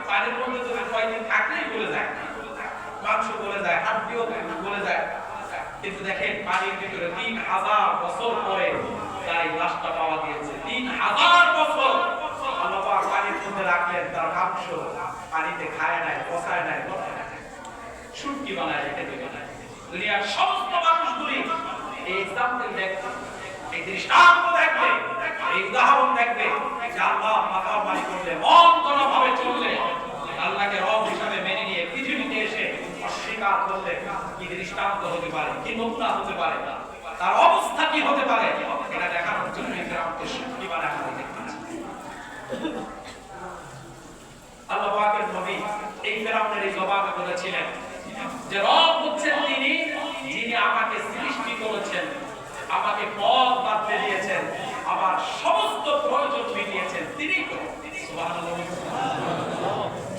পানির মধ্যে তুমি কয়দিন থাকলেই গলে যায়, মাংস গলে যায়, হাড্ডিও গলে যায়। কিন্তু দেখেন পানির ভিতরে 3000 বছর পরে তার এই লাশটা পাওয়া গিয়েছে। 3000 বছর আল্লাহ পাক পানির মধ্যে রাখলেন, তার মাংস পানিতে খায় নাই, পচায় নাই, শুটকি বানায় রেখে দিলেন। দুনিয়ার সমস্ত মানুষগুলি এই এক্সাম্পল দেখবে, এই দৃষ্টান্ত দেখবে, এই উদাহরণ দেখবে যে আল্লাহ নাফরমানি করলে, মন গণা ভাবে চললে, আল্লাহকে রব হিসাবে মেনে নিয়ে পৃথিবীতে এসে অস্বীকার স্বীকার করলে কি দৃষ্টান্ত হতে পারে, কি নমুনা হতে পারে, তার অবস্থা কি হতে পারে, এটা দেখানোর জন্য এই ফেরাউনকে শক্তি বানায় আমাদের দেখতেছি। আল্লাহ পাকের নবী এই ফেরাউনের এই জবাবে বলেছিলেন যে রব হচ্ছেন তিনি যিনি আমাকে সৃষ্টি করেছেন, আমাকে পথ বাতলে দিয়েছেন, আমার সমস্ত প্রয়োজন মিটিয়েছেন, তিনি তো সুবহানাল্লাহ।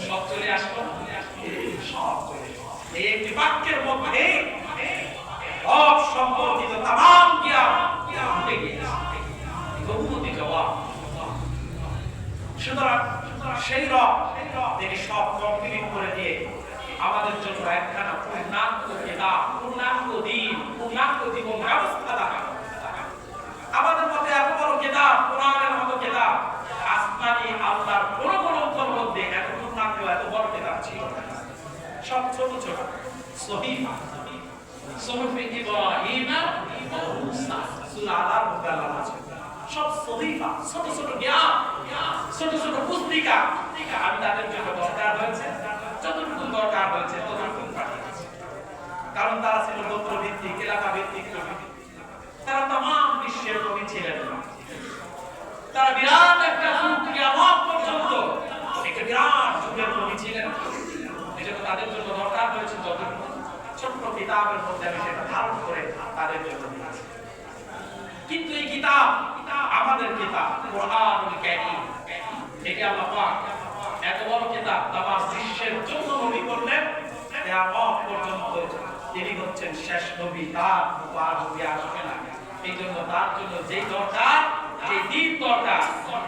সব চলে আসলো, সব চলে এই একটি বাক্যের মধ্যে রব সম্পর্কিত তামাম জ্ঞান উঠে গিয়েছে। গম্ভীর জবাব। সুতরাং সেই রব তিনি সব কমপ্লিট করে দিয়ে আমাদের জন্য একখানা পূর্ণাঙ্গ কিতাব, পূর্ণাঙ্গ দিন, পূর্ণাঙ্গ জীবন ব্যবস্থা দান। আমাদের মধ্যে এত বড় কিতাব, কোরআনের মতো কিতাব, আসমানি আল্লাহর কোন গ্রন্থের মধ্যে এত পূর্ণাঙ্গ এত বড় কিতাব ছিল না। সব ছোট ছোট সহিফা, সুহুফে ইব্রাহিম ও মূসা, সূরা আলার মধ্যে আল্লাহ আছে। সব সহিফা, ছোট ছোট জ্ঞান, ছোট ছোট পুস্তিকা, আমি তাদের জন্য দরকার হয়েছে, যতটুকু দরকার হয়েছে ততটুকু পাঠিয়েছি। কারণ তারা ছিল গোত্র ভিত্তিক, এলাকা ভিত্তিক নবী। তারা তামাম বিশ্বের নবী ছিলেন না। তারা বিরাট একটা যুগ, কিয়ামত পর্যন্ত একটা বিরাট যুগের নবী ছিলেন। এজন্য তাদের জন্য দরকার হয়েছে যতটুকু ছোট্ট কিতাবের মধ্যে আমি সেটা ধারণ করে তাদের জন্য দিয়েছি। কিন্তু এই কিতাব আমাদের কিতাব কোরআনুল কারীম, এটা আল্লাহ পাক এত বড় কিতাব তামাম বিশ্বের জন্য নবী করলেন। কিয়ামত পর্যন্ত তিনি হচ্ছেন শেষ নবী, তার মতো আর নবী আসবে না। এই জন্য তার জন্য যেই দরকার, যে দিন দরকার,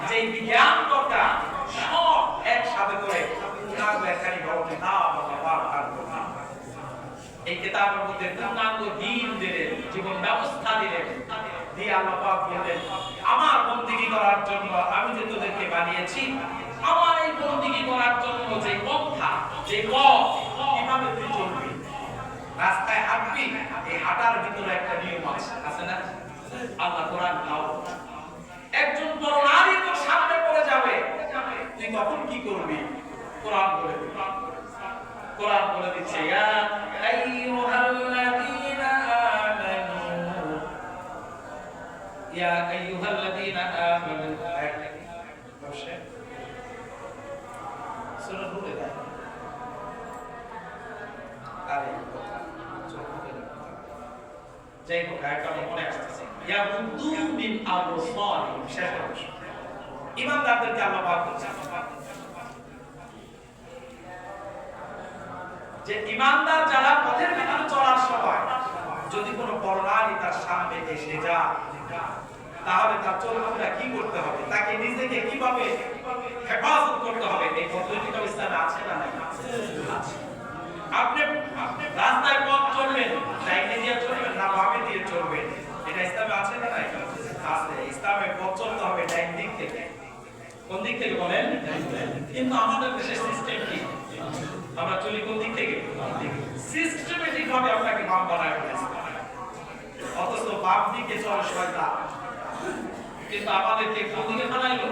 যে বিজ্ঞান দরকার, সব একসাথে করে পূর্ণাঙ্গ একখানি বড় কিতাব আল্লাহ পাক দান করলেন। এই কিতাবের মধ্যে পূর্ণাঙ্গ দিন দিলেন, জীবন ব্যবস্থা দিলেন, দিয়ে আল্লাহ পাক বললেন আমার বন্দেগী করার জন্য আমি যে তোদেরকে বানিয়েছি, আমার এই বন্দেগী করার জন্য যে পন্থা, যে পথ, কিভাবে তুই চলবি, রাস্তায় হাঁটবি, এই হাঁটার ভিতরে একটা নিয়ম আছে না? আল্লাহ কোরআন নাও, একজন বড় নারী তোর সামনে পড়ে যাবে, তুই তখন কি করবি? কোরআন বলে দিবে। কোরআন বলে দিচ্ছে ইয়া আইয়ুহাল্লাযীনা আমানু, ইয়া আইয়ুহাল্লাযীনা আমানু, বসে সূরা বলে দেয়। আরে যাই হোক, একটা মনে আসছে ইয়া বুদু মিন আবসারিহিম, শেষ অংশ। ঈমানদারদেরকে আল্লাহ পাক বলছেন যে ঈমানদার যারা পথের ভিতরে চলার সময় যদি কোনো পরনারী তার সামনে এসে যায়, তাহলে তার চলাফেরা কি করতে হবে, তাকে নিজেকে কিভাবে হেফাজত করতে হবে, এই পদ্ধতিটা ইসলামে আছে না নাই? আছে। আপনি রাস্তায় পথ চলবেন, ডাইনে দিয়ে চলবেন না বামে দিয়ে চলবেন, এটা ইসলামে আছে না নাই? আছে। ইসলামে পথ চলতে হবে ডাইন দিক থেকে। কোন দিক থেকে বলেন? কিন্তু আমাদের দেশের সিস্টেম কি? আমরা চলি কোন দিক থেকে? সিস্টেমেটিক ভাবে আপনাকে বাম বানায় ফেলেছে, অথচ বাম দিকে চলে শয়তান। কিন্তু আমাদেরকে কোন দিকে বানাইলো?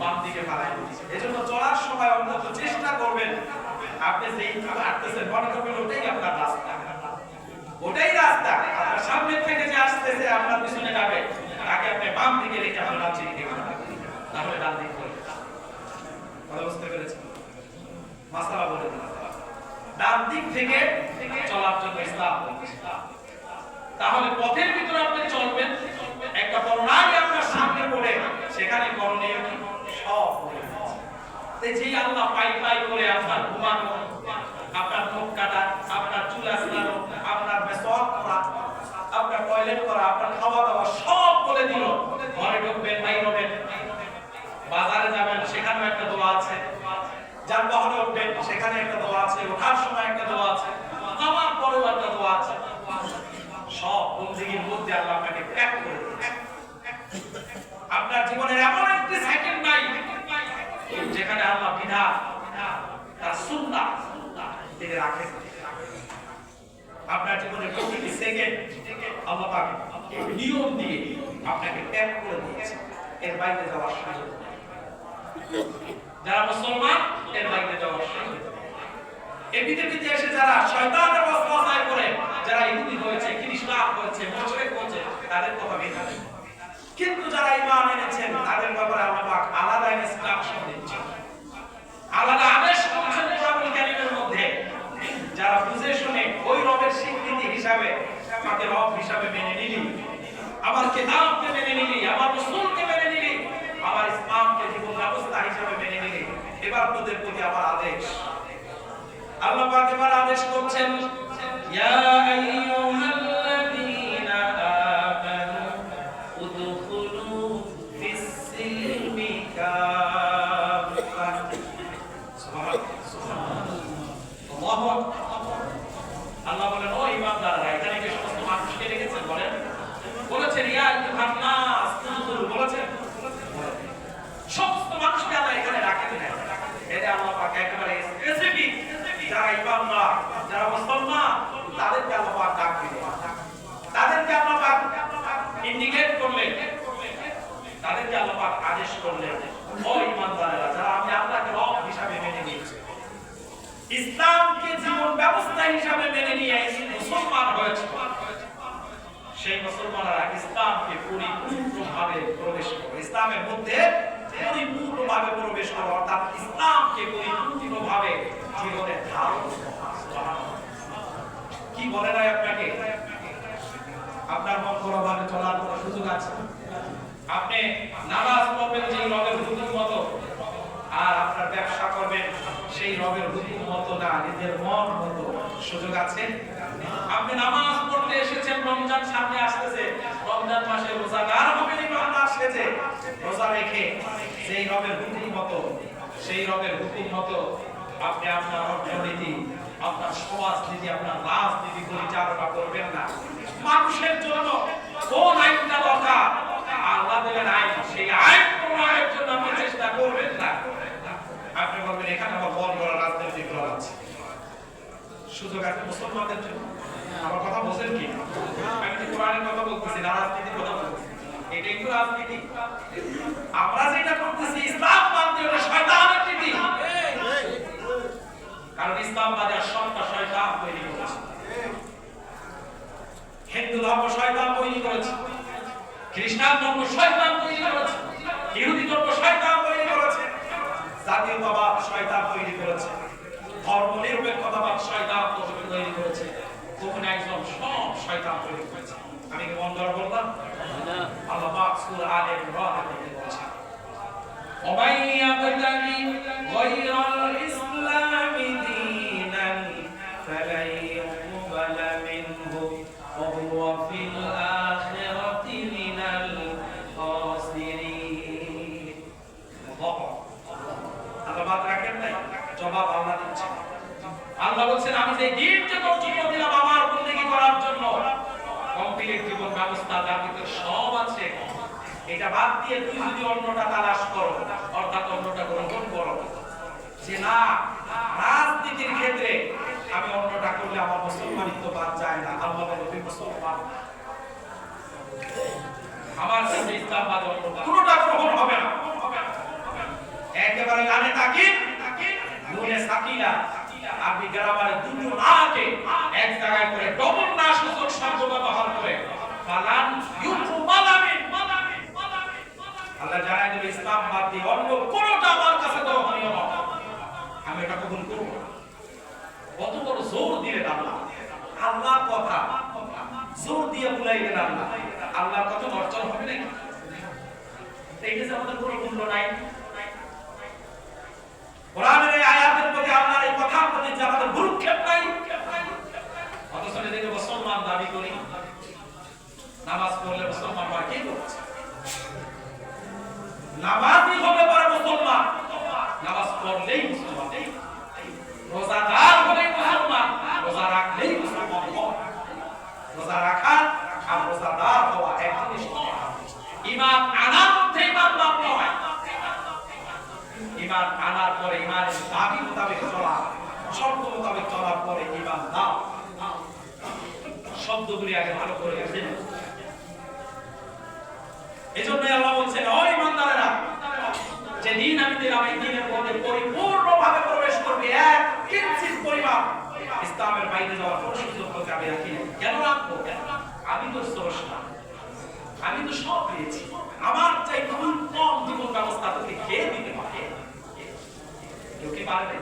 বাম দিকে বানাইলো। এজন্য চলার সময় অন্তত চেষ্টা করবেন, আপনি যেই হাঁটতেছেন মনে করবেন ওটাই আপনার রাস্তা, ওটাই রাস্তা। আপনার সামনে থেকে যে আসতেছে আপনার পিছনে যাবে, তাকে আপনি বাম দিকে রেখে আপনার ডান দিকে যাবেন, তাহলে ডান দিকে করবেন। কথা বুঝতে পেরেছেন? মাসালা বলে দিলাম, ডান দিক থেকে চলার জন্য ইসলাম বলছে। তাহলে পথের ভিতরে আপনি চলবেন, একটা পরনারী আপনার সামনে পড়ে, সেখানে করণীয় কি? সব বলে দিয়েছে। যেই আল্লাহ পাই পাই করে আপনার ঘুমানো, আপনার মুখ কাটা, আপনার চুল আঁচড়ানো, আপনার মেসওয়াক করা, আপনার টয়লেট করা, আপনার খাওয়া দাওয়া সব বলে দিল। ঘরে ঢুকবেন, বাইরে হবেন, বাজারে যাবেন, সেখানেও একটা দোয়া আছে, যানবাহনে উঠবেন, সেখানে একটা দোয়া আছে, ওঠার সময় একটা দোয়া আছে, নামার পরেও একটা দোয়া আছে। সব বন্দেগীর মধ্যে আল্লাহ আপনাকে প্যাক করে দিয়েছে। আপনার জীবনের এমন একটি সেকেন্ড নাই যেখানে আল্লাহ বিধান, তার সুন্নাহ তিনি রাখেন। আপনার জীবনের প্রতিটি সেকেন্ড আল্লাহ পাক নিয়ম দিয়ে আপনাকে প্যাক করে দিয়েছে, এর বাইরে যাওয়ার সুযোগ নেই। যারা মুসলমান এর বাইরে যাওয়ার সুযোগ নেই। এই পৃথিবীতে এসে যারা শয়তানের ওয়াসওয়াসায় পড়ে, যারা ইহুদি হয়েছে, খ্রিস্টান হয়েছে, মুশরিক হয়েছে, তাদের কথা ভিন্ন। কিন্তু যারা ঈমান এনেছেন তাদের ব্যাপারে আল্লাহ পাক আলাদা ইনস্ট্রাকশন দিচ্ছেন, আলাদা আদেশ করছেন কোরআনুল কারীমের মধ্যে। যারা বুঝে শুনে ওই রবের স্বীকৃতি হিসাবে তাকে রব হিসাবে মেনে নিলি, আমার কিতাবকে মেনে নিলি, আমার রাসূলকে মেনে নিলি, আমার ইসলামকে জীবন ব্যবস্থা হিসাবে মেনে নিলি, এবার তোদের প্রতি আমার আদেশ। আল্লাহ পাক এবার আদেশ করছেন, ইয়া আইয়ুহাল্লাযীনা আমানু উদখুলু ফিস-সিলমি কাফা। সুবহানাল্লাহ। আল্লাহ বলেন, ও ঈমানদাররা, এখানে কি সমস্ত মানুষকে রেখেছেন? বলেন, বলেছেন ইয়া আইয়ুহান নাস উদখুলু, বলেছেন সমস্ত মানুষকে আল্লাহ এখানে রাখেন না। এটা আল্লাহ পাক একেবারে স্পেসিফিক, যারা ঈমানদার, যারা মুসলমান, তাদেরকে আল্লাহ পাক ডাক দিলেন, তাদেরকে আল্লাহ পাক ইন্ডিকেট করলেন, তাদেরকে আল্লাহ পাক আদেশ করলেন, ও ঈমানদারেরা, যারা আমি আল্লাহকে রব হিসাবে মেনে নিয়েছি, ইসলামকে জীবন ব্যবস্থা হিসাবে মেনে নিয়ে মুসলমান হয়েছে, সেই মুসলমানরা ইসলামকে পরিপূর্ণভাবে প্রবেশ করো, ইসলামের মধ্যে পরিপূর্ণভাবে প্রবেশ করো, অর্থাৎ ইসলামকে পরিপূর্ণভাবে জীবনে ধারণ করো। কি বলে না আপনাকে, আপনার মন ভাবে চলার কোনো সুযোগ আছে? আপনি নামাজ পড়বেন যেই রবের হুকুম মতো, আর আপনার ব্যবসা করবেন সেই রবের হুকুম মতো না, নিজের মন মতো, সুযোগ আছে? আপনি নামাজ পড়তে এসেছেন, রমজান সামনে আসতেছে, রমজান মাসে রোজাদার হবেন, ঈমানদার সেজে রোজা রেখে সেই রবের হুকুম মতো, সেই রবের হুকুম মতো আপনি আপনার অর্থনীতি, আপনার সমাজনীতি, আপনার রাজনীতি পরিচালনা করবেন না। মানুষের জন্য কোন আইনটা দরকার, আল্লাহ দেবেন আইন, সেই আইন প্রণয়নের জন্য আপনি চেষ্টা করবেন না। আপনি বলবেন এখানে আমার বল করা রাজনীতি করা আছে, সুযোগ আছে মুসলমানদের জন্য। আমার কথা বলছেন কি? আমি তো কোরআনের কথা বলতেছি না, রাজনীতির কথা বলতেছি। এটা একটু রাজনীতি। আমরা যেটা করতেছি ইসলাম মানতে হলে শয়তানের নীতি, কারণ ইসলামবাদের সবটা শয়তান তৈরি করেছে। হিন্দু ধর্ম শয়তান তৈরি করেছে, খ্রিস্টান ধর্ম শয়তান তৈরি করেছে, ইহুদি ধর্ম শয়তান তৈরি করেছে, জাতীয়তাবাদ শয়তান তৈরি করেছে, ধর্মনিরপেক্ষতাবাদ শয়তান তৈরি করেছে, কমিউনিজম সব শয়তান তৈরি করেছে। আমি কি মন গড় বললাম? আল্লাহ পাক সূরা আলে ইমরানের মধ্যে বলেছেন, ওমাই ইয়াবতাগি গায়রাল ইসলামি দীনান ফালা ইউকবালা মিনহু ওয়া হুয়া ফিল আখিরাতি মিনাল খাসিরিন। আল্লাহ পাক রাখেন নাই, জবাব আল্লাহ দিচ্ছেন। আল্লাহ বলেন, আমি যে দিনকে তোর জন্য দিলাম আমার বندگی করার জন্য, কমপ্লিট জীবন ব্যবস্থা যাবতীয় সব আছে, এটা বাদ দিয়ে তুই যদি অন্যটা তালাশ করো, অর্থাৎ অন্যটা গ্রহণ করো, যে না রাজনীতির ক্ষেত্রে আমি অন্যটা করলে আমার মুসলমানিত্ব বাদ যায় না, আল্লাহ বলে তুই মুসলমান, আমার সাথে ইসলামবাদ কোনটা গ্রহণ হবে না। একেবারে কানে তাকিদ, নুনে সাকিলা, আপনি গ্রামারে দুটো নাকে এক জায়গায় করে ডবল না সূচক শব্দ ব্যবহার করে ফালান ইউকুবালামিন, আল্লাহ জানায় যে ইসলাম বাদ দিয়ে অন্য কোনটা আমার কাছে গ্রহণীয় নয়, আমি এটা কবুল করব না। কত বড় জোর দিলেন আল্লাহ, আল্লাহর কথা জোর দিয়ে বুলাইলেন আল্লাহ, আল্লাহর কথা অর্জন হবে নাকি? এই যে আমাদের কোনো মূল্য নাই। কোরআনের এই আয়াতের প্রতি আল্লাহর এই কথার প্রতি যে আমাদের ভ্রুক্ষেপ নাই, অথচ নিজেকে মুসলমান দাবি করি, নামাজ পড়লে মুসলমান হয়, কি করছে? নামাজই হবে পরে মুসলমান, নামাজ পড়লেই মুসলমান, রোজাদার হলেই মুসলমান, রোজা রাখলেই মুসলমান হয়। রোজা রাখা আর রোজাদার হওয়া এক জিনিস নয়। ঈমান আনার মধ্যে ঈমান মান্য হয়, ঈমান আনার পরে ঈমানের দাবি মোতাবেক চলা, শর্ত মোতাবেক চলার পরে ঈমান দাও। শব্দগুলি আগে ভালো করে বুঝে নিন। এজন্য আল্লাহ বলছেন, ও ঈমানদারেরা, যে দিন আমি দিলাম এই দিনের মধ্যে পরিপূর্ণভাবে প্রবেশ করবে তোকে এক কিঞ্চিত পরিমাণ ইসলামের বাইরে যাওয়ার কোনো সুযোগ তোকে আমি রাখি না। কেন রাখবো? আমি তো স্রষ্টা, আমি তো সব পেয়েছি। আমার চাই খুব কম জীবন ব্যবস্থা তোকে খেয়ে দিতে পারে কেউ কি পারবে?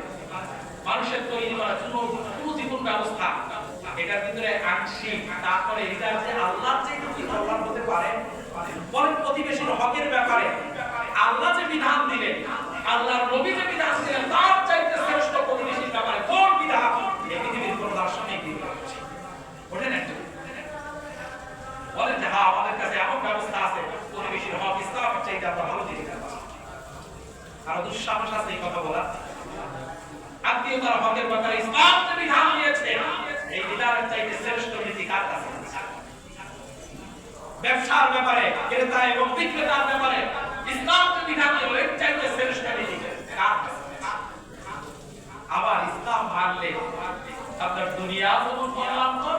মানুষের তৈরি করা কোনো জীবন ব্যবস্থা এটার ভিতরে আংশিক, তারপরে এটা যে আল্লাহর যে কি কল্যাণ হতে পারে। বলেন প্রতিবেশীর হকের ব্যাপারে আল্লাহ যে বিধান দিলেন, আল্লাহর নবী যে বিধান দিলেন, তার চাইতে শ্রেষ্ঠ প্রতিবেশীর ব্যাপারে কোন বিধান এই পৃথিবীর কোন দার্শনিক দিতে পারছে? ওঠেন একটু বলেন যে হ্যাঁ আমাদের কাছে এমন ব্যবস্থা আছে প্রতিবেশীর হক ইসলামের চাইতে আমরা ভালো দিতে পারছি। আরো দুঃসাহস আছে এই কথা বলা। আত্মীয়তার হকের ব্যাপারে ইসলাম যে বিধান দিয়েছে, এই বিধানের চাইতে শ্রেষ্ঠ নীতি কার কাছে? ব্যবসার ব্যাপারে ক্রেতা এবং বিক্রেতার ব্যাপারে ইসলাম যে বিধান দিল, এর চাইতে শ্রেষ্ঠ নীতি কার কাছে? আবার ইসলাম মানলে আপনার দুনিয়া যেমন কল্যাণকর,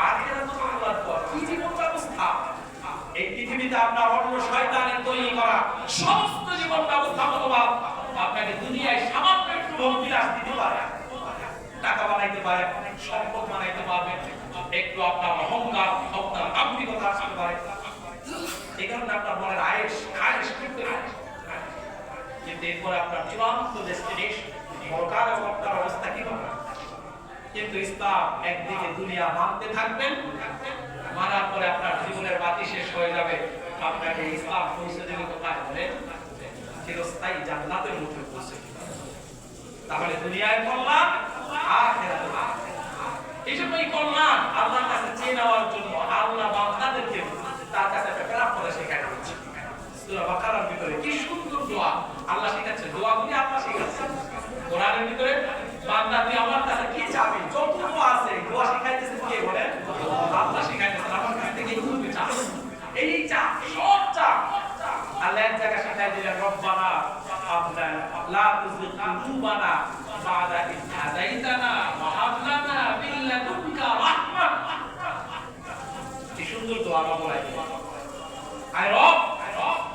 আখিরাত কল্যাণকর। কি জীবন ব্যবস্থা! এই পৃথিবীতে আপনার অন্য শয়তানের তৈরি করা সমস্ত জীবন ব্যবস্থা মতবাদ আপনাকে দুনিয়ায় সামান্য একটু ভোগবিলাস দিতে পারে, টাকা বানাইতে পারে, সম্পদ বানাইতে পারবে, একটু আপনার অহংকার, আপনার আত্মিকতা আসতে পারে, এই কারণে আপনার মনের আয়েশ করতে পারে। কিন্তু এরপরে আপনার চূড়ান্ত ডেস্টিনেশন পরকাল এবং আপনার অবস্থা কি হবে? কিন্তু ইসলাম একদিকে দুনিয়া মানতে থাকবেন, মানার পরে আপনার জীবনের বাতি শেষ হয়ে যাবে, আপনাকে ইসলাম পৌঁছে দেবে কোথায়? বলে চিরস্থায়ী জান্নাতের মধ্যে পৌঁছে দেবে। তাহলে দুনিয়ায় কল্যাণ, আখিরাতে কল্যাণ। এই জন্য এই কল্যাণ আল্লাহর কাছে চেয়ে নেওয়ার জন্য আল্লাহ বান্দাদেরকে তার কাছে একটা প্রার্থনা শেখায় দিচ্ছে। সূরা বাকারার ভিতরে কি সুন্দর দোয়া আল্লাহ শেখাচ্ছে, দোয়াগুলি আল্লাহ শেখাচ্ছেন কোরআনের ভিতরে। বান্দা তুই আমার কাছে কি চাবি, যত দোয়া আছে দোয়া শেখাইতেছেন কে? বলে আল্লাহ শেখাইতেছেন। আমার কাছ থেকে কি তুমি চাও? এই চা, সব চা। আল্লাহ এক জায়গায় শেখাই দিলেন, রব্বানা হাবনা লা তুযিগ কুলুবানা বা'দা ইয হাদাইতানা ওয়া হাব লানা মিন লাদুনকা রাহমাহ। কি সুন্দর দোয়া বলাই। আয় রব,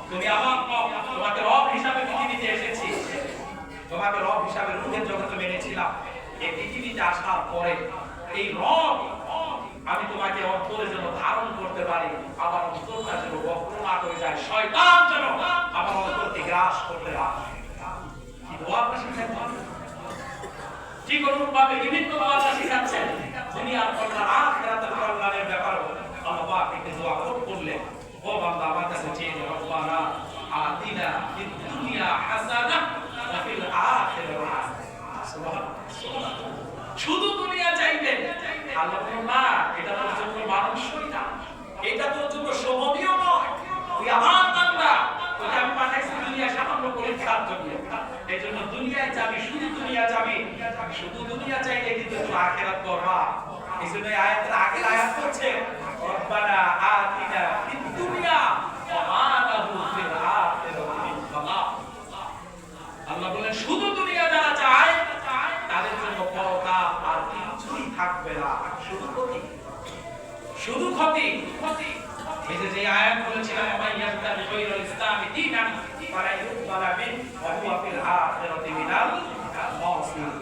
তুমি আমার রব, তোমাকে রব হিসাবে পৃথিবীতে এসেছি, তোমাকে রব হিসাবে রূহের জগতে মেনেছিলাম। এই পৃথিবীতে আসার পরে এই রব আমি তোমাকে অন্তরে যেন ধারণ করতে পারি, আমার অন্তরটা যেন বক্র না হয়ে যায়, শয়তান যেন আমার অন্তরকে গ্রাস করতে পারে। কি দোয়া আপনি শিখাচ্ছেন? ঠিক অনুরূপভাবে বিভিন্ন দোয়া শিখাচ্ছেন দুনিয়ার কল্যাণ, আখিরাতের কল্যাণের ব্যাপারে আল্লাহ পাক একটি দোয়া করলেন। ও বান্দা আমার কাছে চেয়ে নে, রব্বানা আতিনা ফিদ দুনিয়া হাসানাহ ওয়া ফিল আখিরাতি হাসানাহ। সুবহানাল্লাহ। শুধু দুনিয়া চাইবেন আল্লাহ না, এটা তোর জন্য মানুষই না, এটা তোর জন্য শোভনীয় নয়। তুই আমার বান্দা, তোকে আমি পাঠাইছি দুনিয়া সামান্য পরীক্ষার জন্য। এই জন্য দুনিয়ায় যাবি, শুধু দুনিয়া যাবি। শুধু দুনিয়া চাইলে কিন্তু তুই আখিরাত করবা। এই জন্য আয়াতের আগের আয়াত হচ্ছে রব্বানা আতিনা ফিদ দুনিয়া ওয়া মা লাহু ফিল আখিরাতি মিন খালাক। আল্লাহ বলেন শুধু দুনিয়া যারা চায় তাদের জন্য পরকাল আর কিছুই থাকবে না, শুধু ক্ষতি, শুধু ক্ষতি। এই যে আয়াত বলেছিলাম, মাইয়াবতাগি গায়রাল ইসলামি দীনান ফালা ইউকবালা মিন ওয়া হুয়া ফিল আখিরাতি মিনাল খাসিরিন।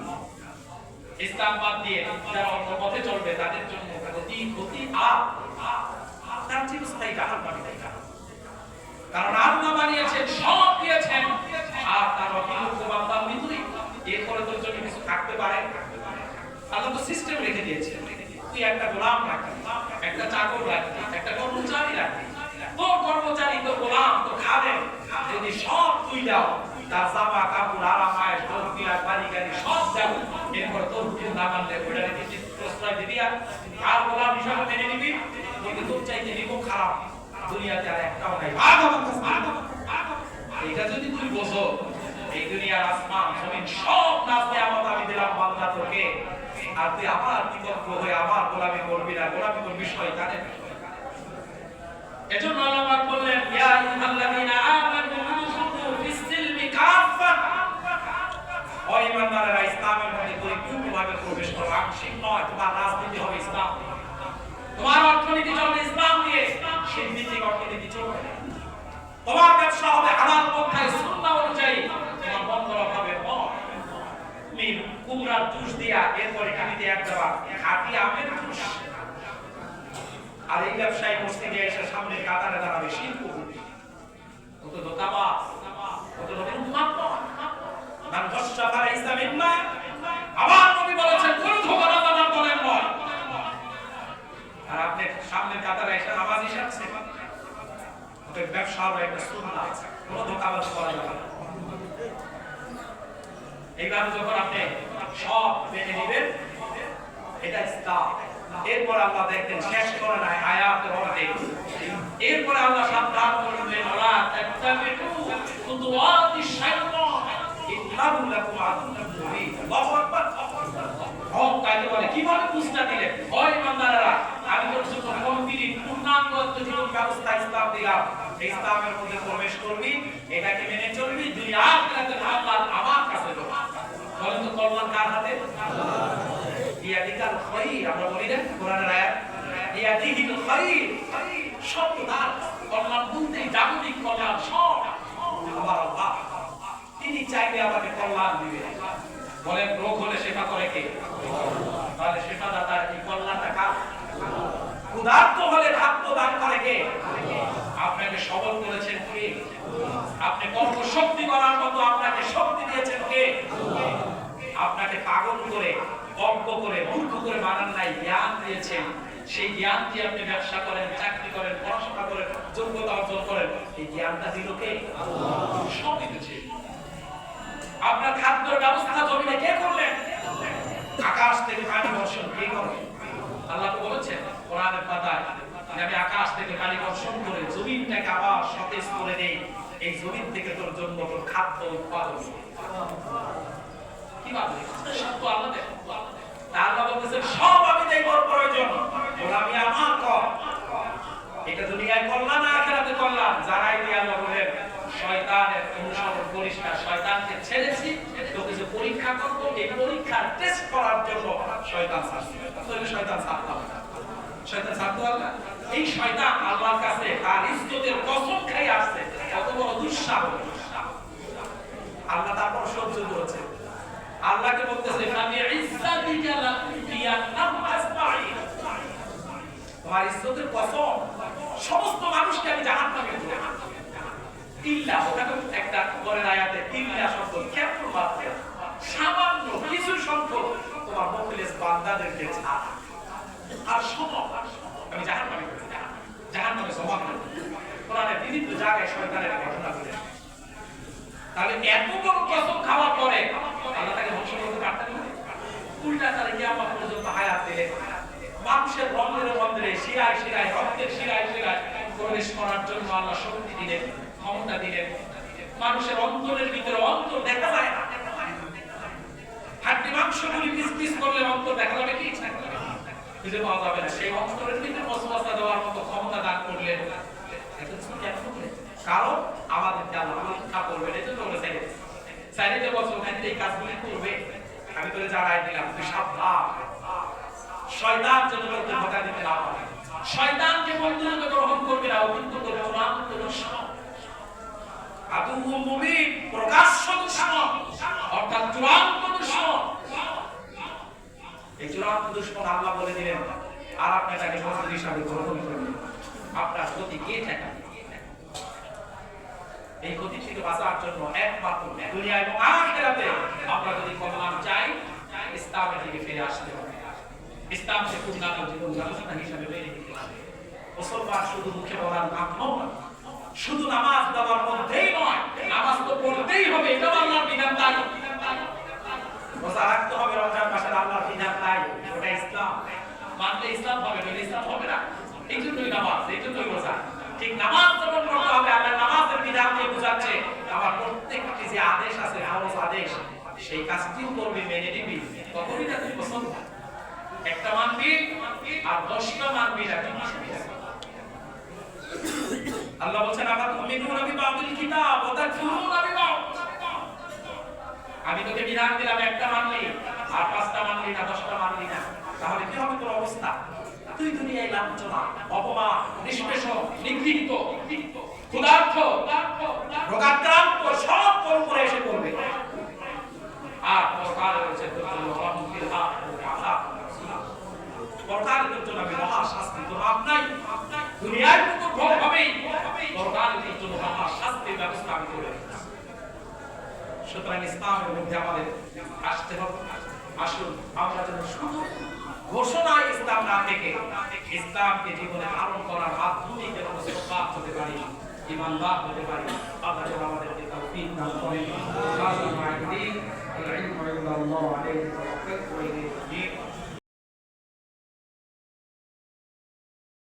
ইসলাম বাদ দিয়ে যারা অন্য পথে চলবে তাদের জন্য ক্ষতি আর তার চিরস্থায়ী জাহান্নামে থাকা। কারণ আল্লাহ বানিয়েছেন, সব দিয়েছেন, আর তার অবিলুপ্ত বান্দা মৃত্যুই। এরপরে তোর জন্য কিছু থাকতে পারে? আল্লাহ তো সিস্টেম রেখে দিয়েছে। তুই একটা গোলাম রাখবি, একটা চাকর রাখবি, একটা কর্মচারী রাখবি। তোর কর্মচারী, তোর গোলাম, তোর খাদেম যদি সব তুই দাও, তার জামা কাপড়, আরামায়েশ, দোকান, বাড়ি গাড়ি সব দাও, এরপরে তোর হুকুম না মানলে ওটা রেখে প্রশ্রয় দিবি আর গোলাম হিসাবে মেনে নিবি। কিন্তু তোর চাইতে নিব খারাপ দুনিয়াতে আর একটাও নাই। এটা যদি তুই বোঝো, এই দুনিয়ার আসমান জমিন সব নাজনে আমত আমি দিলাম বান্দা তোকে, আর তুই আমার বিপক্ষ হয়ে আমার গোলামি করবি না, গোলামি করবি শয়তানের। এজন্য আল্লাহ পাক বললেন, ইয়া আইয়ুহাল্লাযীনা আমানু দুখুলু ফিস-সিলমি কাফা। ও ঈমানদারেরা, ইসলামের মধ্যে পরিপূর্ণভাবে প্রবেশ করো, আংশিক নয়। তোমার রাজনীতি হবে ইসলাম, তোমার অর্থনীতি চলবে ইসলাম দিয়ে, শিল্পভিত্তিক অর্থনীতি চলবে। তোমার ব্যবসা হবে হালাল পন্থায় সুন্নাহ অনুযায়ী, তোমার বন্দর হবে মদ, কুমড়ার জুস দিয়া এরপরে টিভিতে এক দেওয়া খাঁটি আমের জুস। আর এই ব্যবসায়ী মসজিদে এসে সামনে কাতারে দাঁড়াবে শিল্প, কত দোকাবাজ, কত লোকের উন্মাদ মান গশশা ফালাইসা মিন্না। আমার নবী বলেছেন কোন ধোঁকাবাজ আমার দলের নয়। আর আপনি সামনে কাতারে এসে নামাজি সাজছে, ওটা ব্যবসার একটা সুন্নাহ, কোন ধোঁকাবাজ করা যাবে না। এইভাবে যখন আপনি সব মেনে নেবেন, এটা ইসলাম। এরপর আল্লাহ দেখেন শেষ করে নাই আয়াতের অর্ধেক। এরপর আল্লাহ সাবধান করলেন ওলা তাত্তাবিউ খুতুওয়াতিশ শাইতান ইন্নাহু লাকুম আদুউম মুবিন। আল্লাহু আকবার। হক কাকে বলে কিভাবে বুঝটা দিলেন? ওই ইমানদাররা, আমি তোর জন্য কমপ্লিট পূর্ণাঙ্গ জীবন ব্যবস্থা ইসলাম দিলাম। এই ইসলামের মধ্যে প্রবেশ করবি, এটাকে মেনে চলবি, দুনিয়া আখিরাতের কল্যাণ আমার কাছে দেব। বলেন তো কল্যাণ কার হাতে? ইয়াদিকাল খায়র। আমরা বলি না কোরআনের আয়াত, ইয়াদিহিল খায়র, সব তার কল্যাণ বলতে জাগতিক কল্যাণ সব আমার আল্লাহ। তিনি চাইলে আমাকে কল্যাণ দিবেন। বলেন রোগ হলে সেবা করে কে? তাহলে সেবা দাতার কি কল্যাণটা কার? ক্ষুধার্ত হলে খাদ্য দান করে কে? আপনাকে সবল করেছেন কে? আপনি কর্মশক্তি করার মতো আপনাকে শক্তি দিয়েছেন কে? আপনাকে পাগল করে, অজ্ঞ করে, মূর্খ করে বানান নাই, জ্ঞান দিয়েছেন। সেই জ্ঞান দিয়ে আপনি ব্যবসা করেন, চাকরি করেন, পড়াশোনা করেন, যোগ্যতা অর্জন করেন। এই জ্ঞানটা দিল কে? সব দিয়েছে। আপনার খাদ্যের ব্যবস্থা জমিনে কে করলেন? আকাশ থেকে পানি বর্ষণ কে করে? আল্লাহ তো বলেছেন কোরআনের পাতায়, আমি আকাশ থেকে পানি বর্ষণ করে জমিনটাকে আবার সতেজ করে দেই, এই জমিন থেকে তোর জন্য তোর খাদ্য উৎপাদন। কিভাবে? সব তো আল্লাহ দেন। আল্লাহ বলতেছেন সব আমি দেই, বড় প্রয়োজন গোলামি আমার কর। এটা দুনিয়ায় কল্যাণ, আখিরাতে কল্যাণ। যারাই দিয়ে আল্লাহ বলেন শয়তানের অনুসরণ করিস না, শয়তানকে ছেড়েছি তোকে যে পরীক্ষা করব, এই পরীক্ষার টেস্ট করার জন্য শয়তান ছাড়ছি। তাহলে শয়তান ছাড়তে হবে না, শয়তান ছাড়তে হবে না। এই শয়তান আল্লাহর কাছে তার ইজ্জতের কসম খাই আসছে, কত বড় দুঃসাহস। আল্লাহ তারপর সহ্য করেছে। আল্লাহকে বলতেছে আমি ইজ্জাতিকা লাকুফিয়ান্নাহুম আজমাইন, তোমার ইজ্জতের কসম সমস্ত মানুষকে আমি জাহান্নামে দেব। ইল্লা, ওখানে একটা পরের আয়াতে ইল্লা শব্দ কেবল মাত্র সামান্য কিছু সংখ্যক তোমার মুখলেস বান্দাদেরকে ছাড়, আর শোনো আমি জাহান্নামে দেব, জাহান্নামে জমা করব। কোরআনের বিভিন্ন জায়গায় শয়তানের ঘটনা ঘটে। তাহলে এত বড় কসম খাওয়ার পরে আল্লাহ তাকে ধ্বংস করতে পারতেন না? উল্টা তারা কিয়ামত পর্যন্ত হায়াত দিলেন। মানুষের রন্ধ্রে রন্ধ্রে, শিরায় শিরায়, রক্তের শিরায় শিরায় প্রবেশ করার জন্য আল্লাহ শক্তি দিলেন, ক্ষমতা দিলেন। মানুষের অন্তরের ভিতরে অন্তর দেখা যায় না, হাড্ডি মাংসগুলি পিস পিস করলে অন্তর দেখা যাবে কি? খুঁজে পাওয়া যাবে না। সেই অন্তরের ভিতরে মসওয়াসা দেওয়ার মতো ক্ষমতা দান করলেন। কারণ আমাদেরকে আল্লাহ পরীক্ষা করবেন, এই জন্য বলেছেন চাইলে বছর ওখানে এই কাজগুলি করবে, আমি তোরে জানাই দিলাম, তুই সাবধান। শয়তান যেন তোকে ধোঁকা দিতে না পারে, শয়তানকে বন্ধুরূপে গ্রহণ করবে না, ও কিন্তু তোর চূড়ান্ত দুশমন। আদুউম মুবিন, প্রকাশ্য দুশমন, অর্থাৎ চূড়ান্ত দুশমন। এই চূড়ান্ত দুশমন আল্লাহ বলে দিলেন, আর আপনি তাকে বন্ধু হিসাবে গ্রহণ করবেন। আপনার ক্ষতি কে ঠেকাবে? এই ক্ষতি থেকে বাঁচার জন্য একমাত্র দুনিয়া এবং আখিরাতে আমরা যদি কল্যাণ চাই, ইসলামের দিকে ফিরে আসতে হবে। ইসলামকে পূর্ণাঙ্গ জীবন ব্যবস্থা হিসাবে মেনে নিতে হবে। মুসলমান শুধু মুখে বলার নাম নয়, শুধু নামাজ দেওয়ার মধ্যেই নয়, নামাজ তো পড়তেই হবে, এটাও আল্লাহর বিধান তাই। রোজা রাখতে হবে, রমজান মাসের আল্লাহর বিধান তাই, ওটা ইসলাম। মানলে ইসলাম হবে, নইলে ইসলাম হবে না। এই জন্যই নামাজ, এই জন্যই রোজা। ঠিক নামাজ যখন পড়তে হবে, আল্লাহ নামাজের বিধান দিয়ে বোঝাচ্ছে আমার প্রত্যেকটি যে আদেশ আছে, ফরজ আদেশ, সেই কাজটিও করবি, মেনে নিবি, তখনই না তুই পছন্দ। একটা মানবি আর 10টা মানবি না, আল্লাহ বলছেন আবার তুমিনুনা বিবাদিল কিতাব ওয়া তাকফুরুনা বিবাদ। আমি তোকে বিধান দিলাম, একটা মানলি, আর 5টা মানলি না, 10টা মানলি না, তাহলে কি হবে তোর অবস্থা? তুই দুনিয়ায় লাঞ্ছনা, অপমান, নিষ্পেষণ, নিগৃহীত, ক্ষুধার্ত, রোগাক্রান্ত সব তোর উপরে এসে পড়বে। আর পরকালের জন্য রহমত ফিল আখিরাতি আযাব। পরকালের জন্য আমি মহা শাস্তি তো লাভ নাই, দুনিয়ায় তো ভোগ হবেই, পরকালের জন্য মহা শাস্তির ব্যবস্থা আমি করে রেখেছি। সুতরাং ইসলামের মধ্যে আমাদের আসতে হবে। আসুন আমরা যেন শুধু ঘোষণা ইসলাম না থেকে ইসলামকে জীবনে পালন করার মাধ্যমে যেন মুসলমান হতে পারি, ঈমানদার হতে পারি। আল্লাহ যেন আমাদেরকে তাওফীক দান করেন। আল্লাহু আ'লাম।